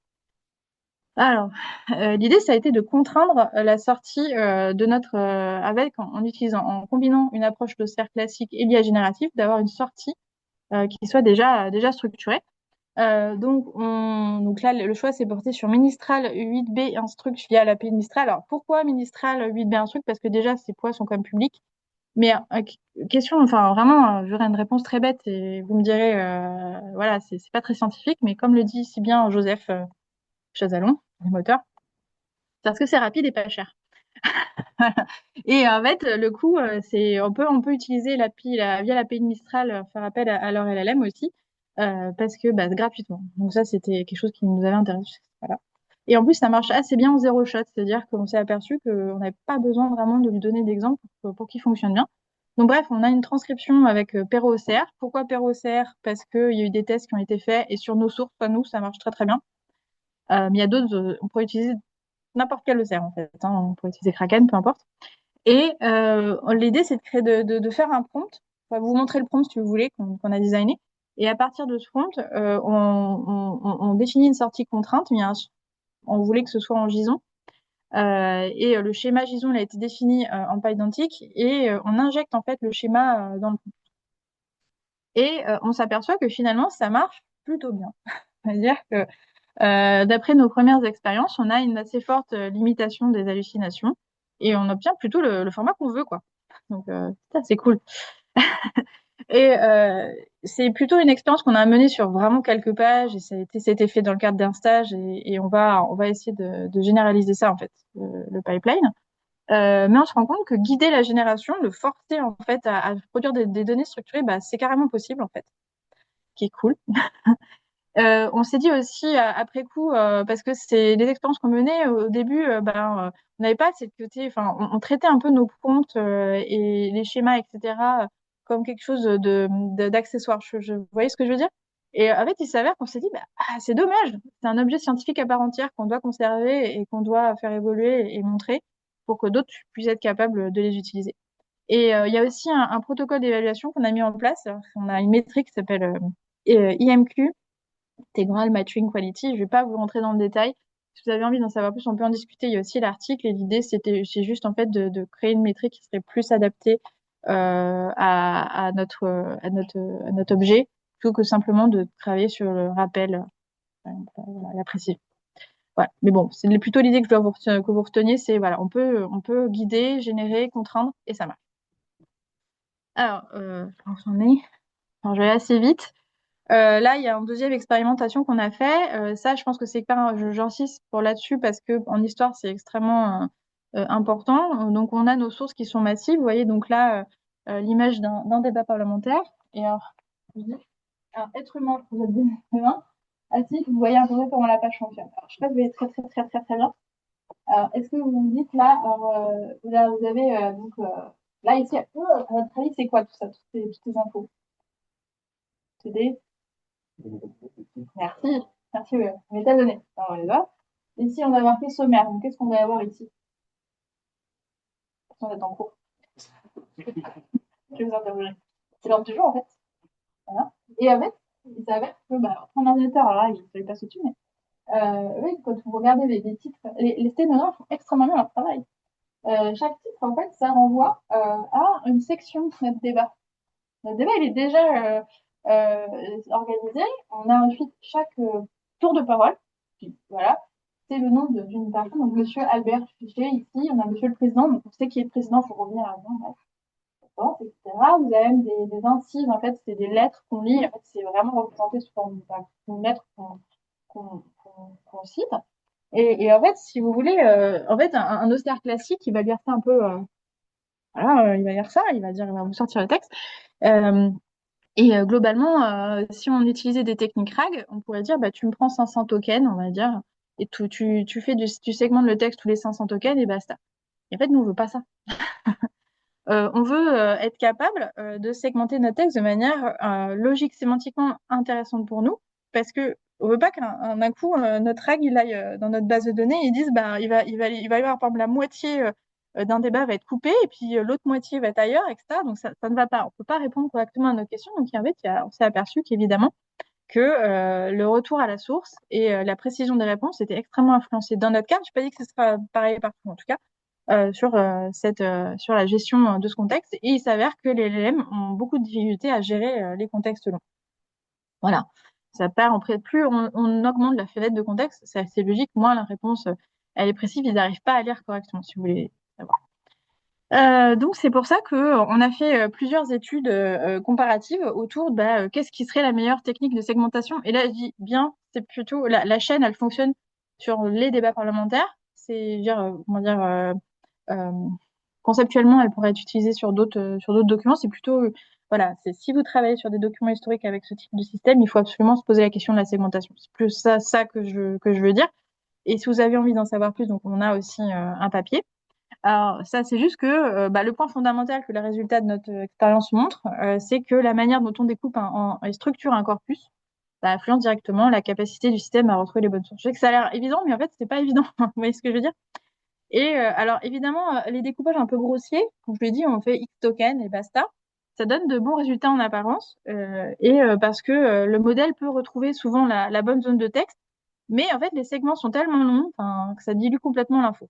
Alors, l'idée, ça a été de contraindre la sortie de notre, en combinant une approche de sphère classique et l'IA générative, d'avoir une sortie qui soit déjà structurée. Donc là, le choix s'est porté sur Ministral 8B Instruct via l'API Mistral. Alors, pourquoi Ministral 8B Instruct? Parce que déjà, ces poids sont quand même publics. Mais question, enfin vraiment, j'aurais une réponse très bête et vous me direz, voilà, c'est pas très scientifique, mais comme le dit si bien Joseph Chazalon, les moteurs, c'est parce que c'est rapide et pas cher. Et en fait, le coût, on peut utiliser via l'API de Mistral, faire appel à leur LLM aussi, parce que bah, gratuitement. Donc ça, c'était quelque chose qui nous avait intéressé. Voilà. Et en plus, ça marche assez bien en zéro shot, c'est-à-dire qu'on s'est aperçu qu'on n'avait pas besoin vraiment de lui donner d'exemples pour qu'il fonctionne bien. Donc bref, on a une transcription avec Perro OCR. Pourquoi Perro OCR? Parce qu'il y a eu des tests qui ont été faits et sur nos sources, pas nous, ça marche très très bien. Mais il y a d'autres, on pourrait utiliser n'importe quel OCR en fait, hein. On pourrait utiliser Kraken, peu importe. Et l'idée, c'est de faire un prompt. On va vous montrer le prompt si vous voulez, qu'on a designé. Et à partir de ce prompt, on définit une sortie contrainte. On voulait que ce soit en JSON. Et le schéma JSON il a été défini en PyDantic. Et on injecte en fait le schéma dans le prompt. Et on s'aperçoit que finalement, ça marche plutôt bien. C'est-à-dire que d'après nos premières expériences, on a une assez forte limitation des hallucinations et on obtient plutôt le format qu'on veut, quoi. Donc, ça, c'est cool. Et c'est plutôt une expérience qu'on a menée sur vraiment quelques pages et ça a été fait dans le cadre d'un stage et on va essayer de généraliser ça, en fait, le pipeline. Mais on se rend compte que guider la génération, le forcer, en fait, à produire des données structurées, bah, c'est carrément possible, en fait, qui est cool. On s'est dit aussi après coup, parce que c'est les expériences qu'on menait au début, on n'avait pas cette côté, enfin, on traitait un peu nos prompts et les schémas, etc., comme quelque chose d'accessoire. Vous voyez ce que je veux dire? Et en fait, il s'avère qu'on s'est dit, bah, c'est dommage, c'est un objet scientifique à part entière qu'on doit conserver et qu'on doit faire évoluer et montrer pour que d'autres puissent être capables de les utiliser. Et il y a aussi un protocole d'évaluation qu'on a mis en place. On a une métrique qui s'appelle IMQ, Integral Matching Quality. Je ne vais pas vous rentrer dans le détail. Si vous avez envie d'en savoir plus, on peut en discuter. Il y a aussi l'article. Et l'idée, c'est juste en fait de créer une métrique qui serait plus adaptée à notre objet, plutôt que simplement de travailler sur le rappel, voilà, la précision. Voilà. Mais bon, c'est plutôt l'idée que que vous reteniez, c'est voilà, on peut guider, générer, contraindre, et ça marche. Alors, j'en ai. Alors, je vais aller assez vite. Là, il y a une deuxième expérimentation qu'on a fait. Ça, je pense que c'est pas, j'insiste pour là-dessus parce que en histoire, c'est extrêmement important. Donc, on a nos sources qui sont massives. Vous voyez, donc là, l'image d'un débat parlementaire. Et alors, je dis, un être humain, vous êtes des êtres humains. Assis, vous voyez un peu comment la page fonctionne. Alors, je sais pas si vous voyez très bien. Alors, est-ce que vous me dites là, alors, là, vous avez donc là ici, à votre avis, c'est quoi tout ça, toutes ces infos? C'est des Merci, merci, métalonné. Alors, on les voit. Ici, on a marqué sommaire. Donc, qu'est-ce qu'on va avoir ici? On est en cours. Je vais vous interroger. C'est l'ordre du jour, en fait. Voilà. Et avec, il s'avère que, bah, mon ordinateur, alors là, il ne fallait pas se tuer, mais oui, quand vous regardez les titres, les sténographes font extrêmement bien leur travail. Chaque titre, en fait, ça renvoie à une section de notre débat. Notre débat, il est déjà organisé. On a ensuite chaque tour de parole. Puis, voilà, c'est le nom d'une personne. Donc, Monsieur Albert Fichet, ici, on a Monsieur le Président. Donc, on sait qui est le président, il faut revenir avant, etc. Vous avez même des incises, en fait, c'est des lettres qu'on lit. En fait, c'est vraiment représenté sous forme d'une lettre qu'on cite. Et en fait, si vous voulez, en fait, un Auster classique, il va lire ça un peu, voilà, il va lire ça, il va vous sortir le texte. Euh, globalement, si on utilisait des techniques RAG, on pourrait dire, bah, tu me prends 500 tokens, on va dire, et tu segmentes le texte tous les 500 tokens et basta. Et en fait, nous, on veut pas ça. On veut être capable de segmenter notre texte de manière logique, sémantiquement intéressante pour nous, parce que on veut pas d'un coup notre RAG il aille dans notre base de données et ils disent bah il va y avoir par exemple la moitié d'un débat va être coupé et puis l'autre moitié va être ailleurs, etc. Donc ça ne va pas. On peut pas répondre correctement à nos questions. Donc en fait, on s'est aperçu qu'évidemment que le retour à la source et la précision des réponses étaient extrêmement influencés. Dans notre cas, je n'ai pas dit que ce sera pareil partout, en tout cas, sur la gestion de ce contexte. Et il s'avère que les LLM ont beaucoup de difficultés à gérer les contextes longs. Voilà. Ça part en près. Plus on augmente la fenêtre de contexte, c'est assez logique, moins la réponse elle est précise, ils n'arrivent pas à lire correctement, si vous voulez savoir. Donc c'est pour ça que on a fait plusieurs études comparatives autour de qu'est-ce qui serait la meilleure technique de segmentation. Et là, je dis bien, c'est plutôt la chaîne, elle fonctionne sur les débats parlementaires. C'est dire comment dire euh, conceptuellement, elle pourrait être utilisée sur d'autres documents. C'est plutôt voilà, c'est si vous travaillez sur des documents historiques avec ce type de système, il faut absolument se poser la question de la segmentation. C'est plus ça que je veux dire. Et si vous avez envie d'en savoir plus, donc on a aussi un papier. Alors, ça, c'est juste que le point fondamental que les résultats de notre expérience montrent, c'est que la manière dont on découpe et structure un corpus, ça influence directement la capacité du système à retrouver les bonnes sources. Je sais que ça a l'air évident, mais en fait, c'est pas évident. Vous voyez ce que je veux dire? Et alors, évidemment, les découpages un peu grossiers, comme je l'ai dit, on fait X tokens et basta. Ça donne de bons résultats en apparence, parce que le modèle peut retrouver souvent la bonne zone de texte, mais en fait, les segments sont tellement longs que ça dilue complètement l'info.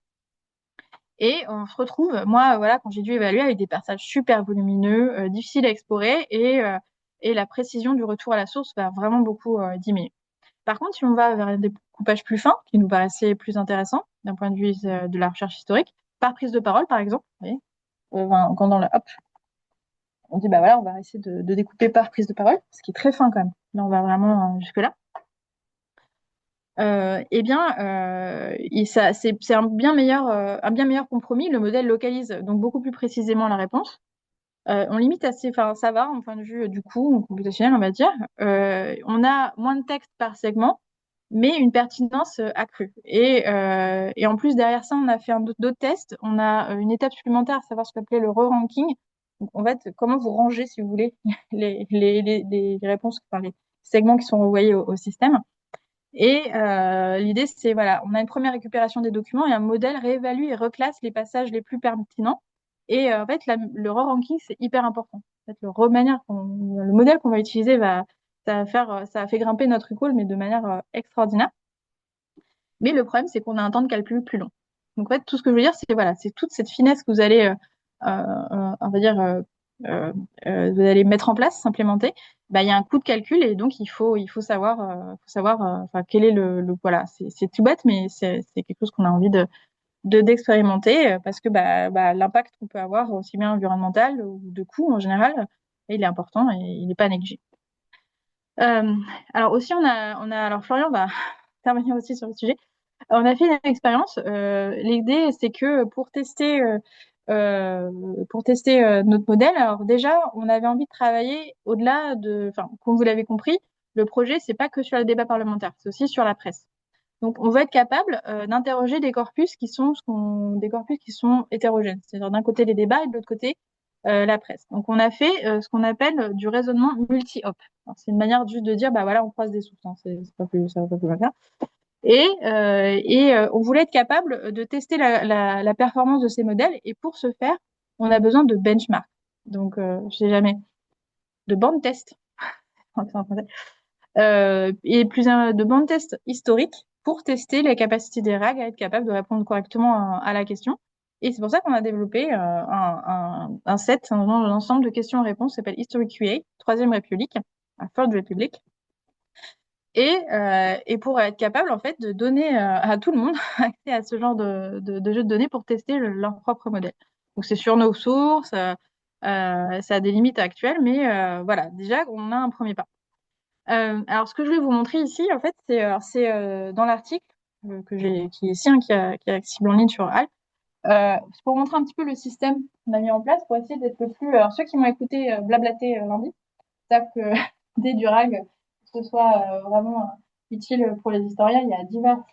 Et on se retrouve, moi, voilà, quand j'ai dû évaluer avec des passages super volumineux, difficiles à explorer, et la précision du retour à la source va vraiment beaucoup diminuer. Par contre, si on va vers des coupages plus fins, qui nous paraissaient plus intéressants d'un point de vue de la recherche historique, par prise de parole, par exemple, vous voyez, quand dans le hop, on dit, bah voilà, on va essayer de découper par prise de parole, ce qui est très fin quand même. Là, on va vraiment jusque-là. C'est un bien meilleur compromis. Le modèle localise donc beaucoup plus précisément la réponse. On limite assez, enfin ça va en point de vue du coût computationnel, on va dire. On a moins de texte par segment, mais une pertinence accrue. Et en plus derrière ça, on a fait d'autres tests. On a une étape supplémentaire, à savoir ce qu'on appelait le re-ranking. Donc en fait, comment vous rangez, si vous voulez, les réponses, enfin les segments qui sont renvoyés au système. Et l'idée, c'est, voilà, on a une première récupération des documents et un modèle réévalue et reclasse les passages les plus pertinents. Et en fait, le re-ranking, c'est hyper important. En fait, le modèle qu'on va utiliser ça va faire grimper notre recall, mais de manière extraordinaire. Mais le problème, c'est qu'on a un temps de calcul plus long. Donc, en fait, tout ce que je veux dire, c'est voilà, c'est toute cette finesse que vous allez, on va dire, vous allez mettre en place, implémenter. Bah, il y a un coût de calcul et donc il faut savoir, enfin, quel est voilà, c'est tout bête, mais c'est quelque chose qu'on a envie d'expérimenter parce que l'impact qu'on peut avoir aussi bien environnemental ou de coût en général, il est important et il n'est pas négligé. Alors aussi, alors Florian va intervenir aussi sur le sujet. On a fait une expérience. L'idée, c'est que pour tester notre modèle, alors déjà, on avait envie de travailler au-delà enfin, comme vous l'avez compris, le projet, c'est pas que sur le débat parlementaire, c'est aussi sur la presse. Donc, on va être capable d'interroger des corpus des corpus qui sont hétérogènes, c'est-à-dire d'un côté les débats et de l'autre côté la presse. Donc, on a fait ce qu'on appelle du raisonnement multi-op. C'est une manière juste de dire, bah voilà, on croise des sources, hein, ça va pas plus loin que ça. On voulait être capable de tester la performance de ces modèles. Et pour ce faire, on a besoin de benchmark. Donc, je sais jamais, de bandes test. Et de bandes test historiques pour tester la capacité des RAG à être capable de répondre correctement à la question. Et c'est pour ça qu'on a développé un ensemble de questions-réponses qui s'appelle History QA, Troisième République, Third Republic. Et pour être capable en fait de donner à tout le monde accès à ce genre de jeu de données pour tester leur propre modèle. Donc c'est sur nos sources, ça a des limites actuelles, mais voilà, déjà on a un premier pas. Alors ce que je vais vous montrer ici, en fait, c'est dans l'article qui est ici, hein, qui est accessible en ligne sur HAL. C'est pour montrer un petit peu le système qu'on a mis en place pour essayer d'être le plus. Alors ceux qui m'ont écouté blablater lundi savent que l'idée du RAG, que ce soit vraiment utile pour les historiens, il y a divers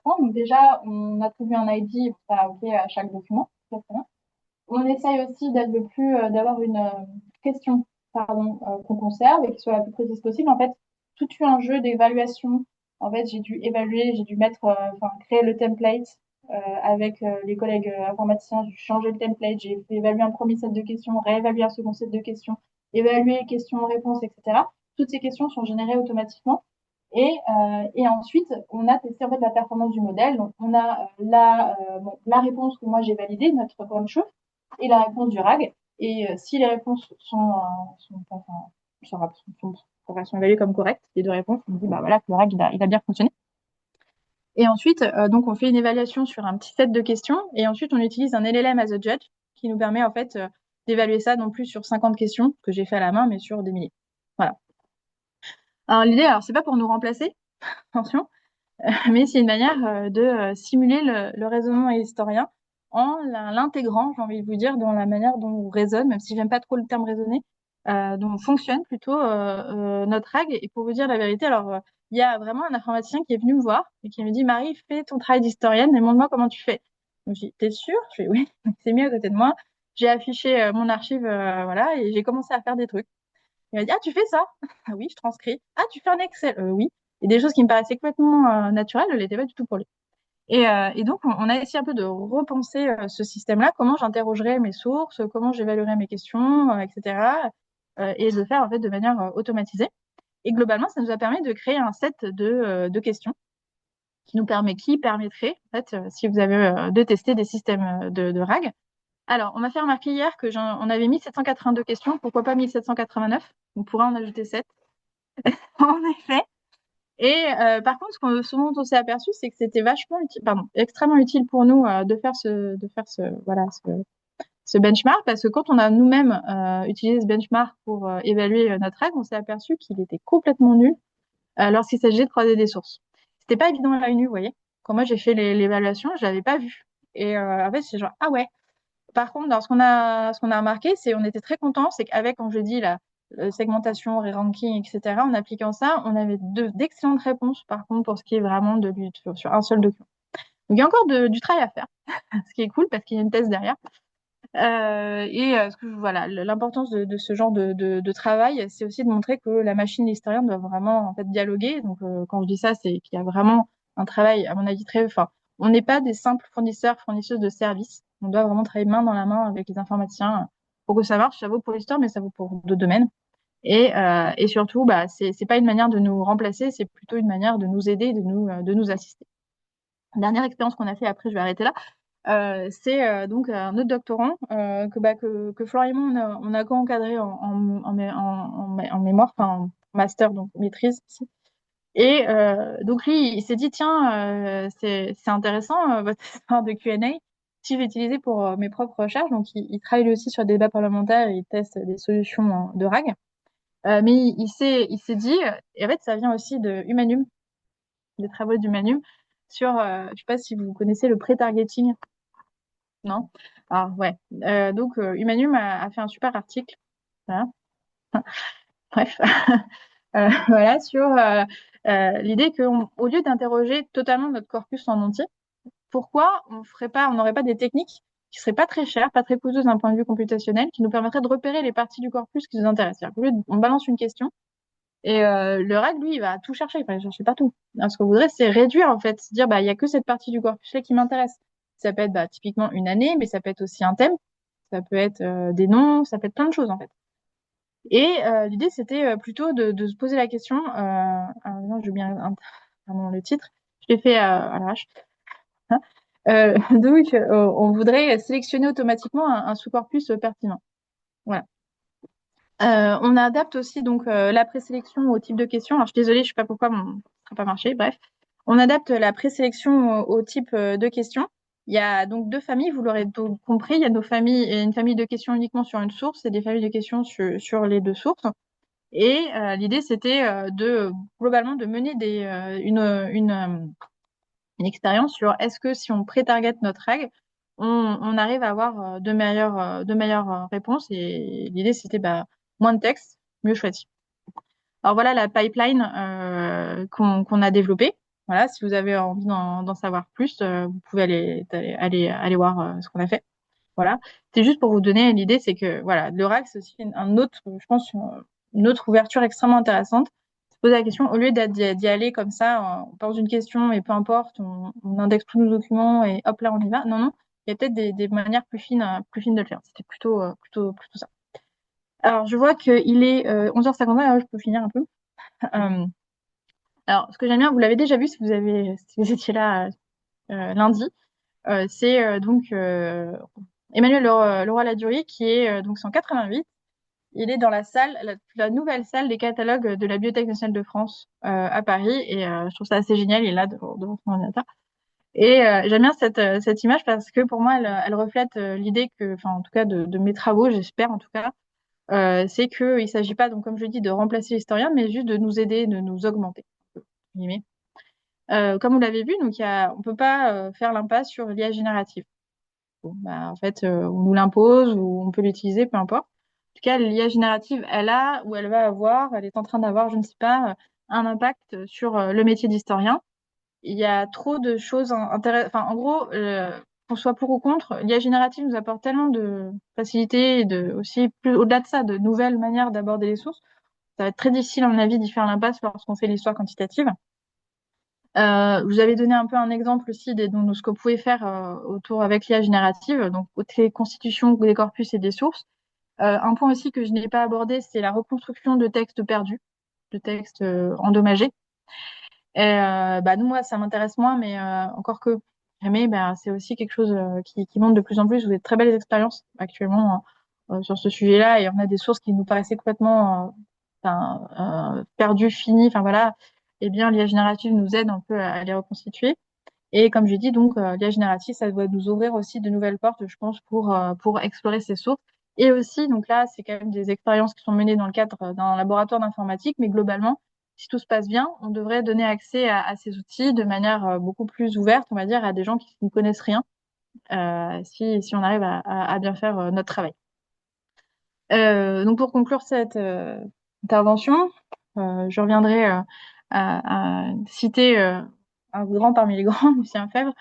points. Donc déjà, on attribue un ID à chaque document. On essaye aussi d'avoir une question qu'on conserve et qui soit la plus précise possible. En fait, tout eu un jeu d'évaluation. En fait, j'ai dû évaluer, j'ai dû créer le template avec les collègues informaticiens. J'ai changé le template, j'ai fait évaluer un premier set de questions, réévaluer un second set de questions, évaluer questions-réponses, etc. Toutes ces questions sont générées automatiquement. Et ensuite, on a testé en fait la performance du modèle. Donc, on a la réponse que moi j'ai validée, notre bonne chose, et la réponse du RAG. Et si les réponses sont évaluées comme correctes, les deux réponses, on dit bah voilà que le RAG il a bien fonctionné. Et ensuite, donc on fait une évaluation sur un petit set de questions, et ensuite on utilise un LLM as a judge qui nous permet en fait d'évaluer ça non plus sur 50 questions que j'ai fait à la main, mais sur des milliers. Voilà. Alors l'idée, c'est pas pour nous remplacer, attention, mais c'est une manière de simuler le raisonnement historien en l'intégrant, j'ai envie de vous dire, dans la manière dont on raisonne, même si j'aime pas trop le terme raisonner, dont fonctionne plutôt notre RAG. Et pour vous dire la vérité, alors il y a vraiment un informaticien qui est venu me voir et qui me dit, Marie, fais ton travail d'historienne et montre-moi comment tu fais. Donc je dis, t'es sûre? Je fais oui, c'est mis à côté de moi. J'ai affiché mon archive, voilà, et j'ai commencé à faire des trucs. Il m'a dit, ah, tu fais ça? Ah oui, je transcris. Ah, tu fais un Excel? Oui. Et des choses qui me paraissaient complètement naturelles ne l'étaient pas du tout pour lui. Et donc, on a essayé un peu de repenser ce système-là, comment j'interrogerais mes sources, comment j'évaluerais mes questions, etc. Et de le faire en fait de manière automatisée. Et globalement, ça nous a permis de créer un set de questions qui permettrait, en fait, si vous avez de tester des systèmes de RAG. Alors, on m'a fait remarquer hier que on avait mis 782 questions. Pourquoi pas 1789? On pourrait en ajouter 7. En effet. Et par contre, ce dont on s'est aperçu, c'est que c'était extrêmement utile pour nous de faire ce benchmark, parce que quand on a nous-mêmes utilisé ce benchmark pour évaluer notre règle, on s'est aperçu qu'il était complètement nul lorsqu'il s'agissait de croiser des sources. C'était pas évident à l'œil nu, vous voyez. Quand moi j'ai fait l'évaluation, je l'avais pas vu. Et en fait, c'est genre ah ouais. Par contre, ce qu'on a remarqué, c'est on était très content, c'est qu'avec, quand je dis la segmentation, re-ranking, etc., en appliquant ça, on avait d'excellentes réponses, par contre, pour ce qui est vraiment de lutte sur un seul document. Donc, il y a encore du travail à faire, ce qui est cool parce qu'il y a une thèse derrière. Voilà, l'importance de ce genre de travail, c'est aussi de montrer que la machine et l'historien doivent vraiment en fait dialoguer. Donc, quand je dis ça, c'est qu'il y a vraiment un travail, à mon avis, très. Enfin, on n'est pas des simples fournisseurs, fournisseuses de services. On doit vraiment travailler main dans la main avec les informaticiens pour que ça marche. Ça vaut pour l'histoire, mais ça vaut pour d'autres domaines. Et surtout, bah, c'est pas une manière de nous remplacer, c'est plutôt une manière de nous aider, de nous assister. Dernière expérience qu'on a fait, après je vais arrêter là, c'est donc un autre doctorant que Florent et moi on a co-encadré en mémoire, enfin en master, donc maîtrise aussi. Et donc lui, il s'est dit, tiens, c'est intéressant votre histoire de Q&A, si je vais utiliser pour mes propres recherches. Donc il travaille lui aussi sur des débats parlementaires et il teste des solutions de RAG. Mais il s'est dit, et en fait ça vient aussi de Humanum, des travaux d'Humanum, sur, je sais pas si vous connaissez le pré-targeting. Non? Ah ouais. Donc Humanum a fait un super article. Voilà. Bref. Voilà, sur l'idée qu'au lieu d'interroger totalement notre corpus en entier, pourquoi on n'aurait pas des techniques qui seraient pas très chères, pas très coûteuses d'un point de vue computationnel, qui nous permettraient de repérer les parties du corpus qui nous intéressent. C'est-à-dire qu'au lieu on balance une question et le RAG, lui, il va tout chercher, il va chercher partout. Alors, ce qu'on voudrait, c'est réduire, en fait, se dire, bah, il y a que cette partie du corpus-là qui m'intéresse. Ça peut être bah, typiquement une année, mais ça peut être aussi un thème, ça peut être des noms, ça peut être plein de choses, en fait. Et l'idée, c'était plutôt de se poser la question, non, je bien pardon, le titre, je l'ai fait à l'arrache. Hein. Donc, on voudrait sélectionner automatiquement un sous-corpus pertinent. Voilà. On adapte aussi donc la présélection au type de question. Alors, je suis désolée, je sais pas pourquoi ça n'a pas marché. Bref, on adapte la présélection au type de question. Il y a donc deux familles, vous l'aurez donc compris. Il y a nos familles et une famille de questions uniquement sur une source et des familles de questions sur les deux sources. Et l'idée, c'était de globalement de mener une expérience sur est-ce que si on pré-target notre règle, on arrive à avoir de meilleures réponses. Et l'idée, c'était bah, moins de texte, mieux choisi. Alors voilà la pipeline qu'on a développée. Voilà, si vous avez envie d'en savoir plus, vous pouvez aller voir ce qu'on a fait. Voilà, c'est juste pour vous donner l'idée, c'est que voilà, le RAG, c'est aussi un autre, je pense, une autre ouverture extrêmement intéressante. Se poser la question, au lieu d'y aller comme ça, on pose une question et peu importe, on indexe tous nos documents et hop là, on y va. Non, non, il y a peut-être des manières plus fines de le faire. C'était plutôt ça. Alors, je vois qu'il est 11h51, alors je peux finir un peu. Euh, alors, ce que j'aime bien, vous l'avez déjà vu si vous étiez là lundi, c'est donc Emmanuel Leroy-Ladurie qui est donc 188. Il est dans la salle, la nouvelle salle des catalogues de la Bibliothèque nationale de France à Paris et je trouve ça assez génial. Il est là devant son ordinateur. Et j'aime bien cette image parce que pour moi, elle reflète l'idée que, enfin en tout cas de mes travaux, j'espère en tout cas, c'est qu'il ne s'agit pas, donc comme je dis, de remplacer l'historien, mais juste de nous aider, de nous augmenter. Entre guillemets. Comme vous l'avez vu, donc on ne peut pas faire l'impasse sur l'IA générative. Bon, bah, en fait, on nous l'impose ou on peut l'utiliser, peu importe. En tout cas, l'IA générative, elle a ou elle va avoir, elle est en train d'avoir, je ne sais pas, un impact sur le métier d'historien. Il y a trop de choses intéressantes. Enfin, en gros, qu'on soit pour ou contre, l'IA générative nous apporte tellement de facilité et aussi, plus au-delà de ça, de nouvelles manières d'aborder les sources. Ça va être très difficile, à mon avis, d'y faire l'impasse lorsqu'on fait l'histoire quantitative. Vous avez donné un peu un exemple aussi de ce qu'on pouvait faire autour avec l'IA générative, donc côté constitution des corpus et des sources. Un point aussi que je n'ai pas abordé, c'est la reconstruction de textes perdus, de textes endommagés. Et bah, nous, moi, ça m'intéresse moins, mais encore que jamais, bah, c'est aussi quelque chose qui monte de plus en plus. Vous avez de très belles expériences actuellement sur ce sujet-là, et on a des sources qui nous paraissaient complètement perdues, finies. Enfin voilà, eh bien, l'IA générative nous aide un peu à les reconstituer. Et comme j'ai dit, donc, l'IA générative, ça doit nous ouvrir aussi de nouvelles portes, je pense, pour explorer ces sources. Et aussi, donc là, c'est quand même des expériences qui sont menées dans le cadre d'un laboratoire d'informatique, mais globalement, si tout se passe bien, on devrait donner accès à ces outils de manière beaucoup plus ouverte, on va dire, à des gens qui ne connaissent rien, si on arrive à bien faire notre travail. Donc, pour conclure cette intervention, je reviendrai à citer un grand parmi les grands, Lucien Febvre,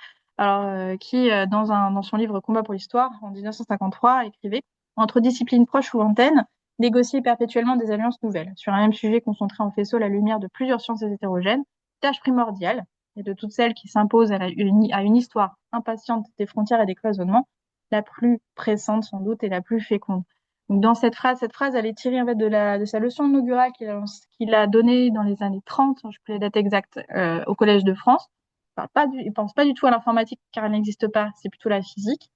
qui, dans son livre Combat pour l'histoire, en 1953, écrivait: Entre disciplines proches ou lointaines, négocier perpétuellement des alliances nouvelles, sur un même sujet concentré en faisceau la lumière de plusieurs sciences hétérogènes, tâche primordiale, et de toutes celles qui s'imposent à une histoire impatiente des frontières et des cloisonnements, la plus pressante sans doute et la plus féconde. Donc dans cette phrase, elle est tirée en fait de sa leçon inaugurale qu'il a donnée dans les années 30, je ne sais plus les dates exactes, au Collège de France. Il pense pas du tout à l'informatique car elle n'existe pas, c'est plutôt la physique.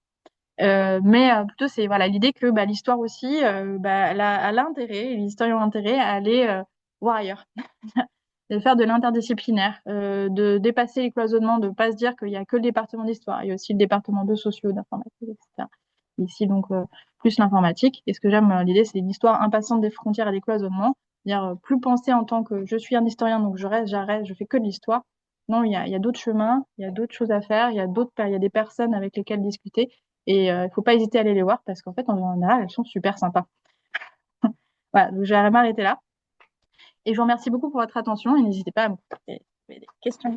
Mais plutôt c'est voilà l'idée que l'histoire aussi, elle a intérêt, et les historiens ont intérêt à aller voir ailleurs, de faire de l'interdisciplinaire, de dépasser les cloisonnements, de pas se dire qu'il y a que le département d'histoire, il y a aussi le département de socio, d'informatique, etc. Ici donc plus l'informatique. Et ce que j'aime l'idée, c'est l'histoire impatiente des frontières et des cloisonnements, c'est-à-dire plus penser en tant que je suis un historien donc je reste, j'arrête, je fais que de l'histoire. Non, il y a d'autres chemins, il y a d'autres choses à faire, il y a des personnes avec lesquelles discuter. Et il faut pas hésiter à aller les voir parce qu'en fait, en général, elles sont super sympas. Voilà, donc je vais m'arrêter là. Et je vous remercie beaucoup pour votre attention et n'hésitez pas à me poser des questions.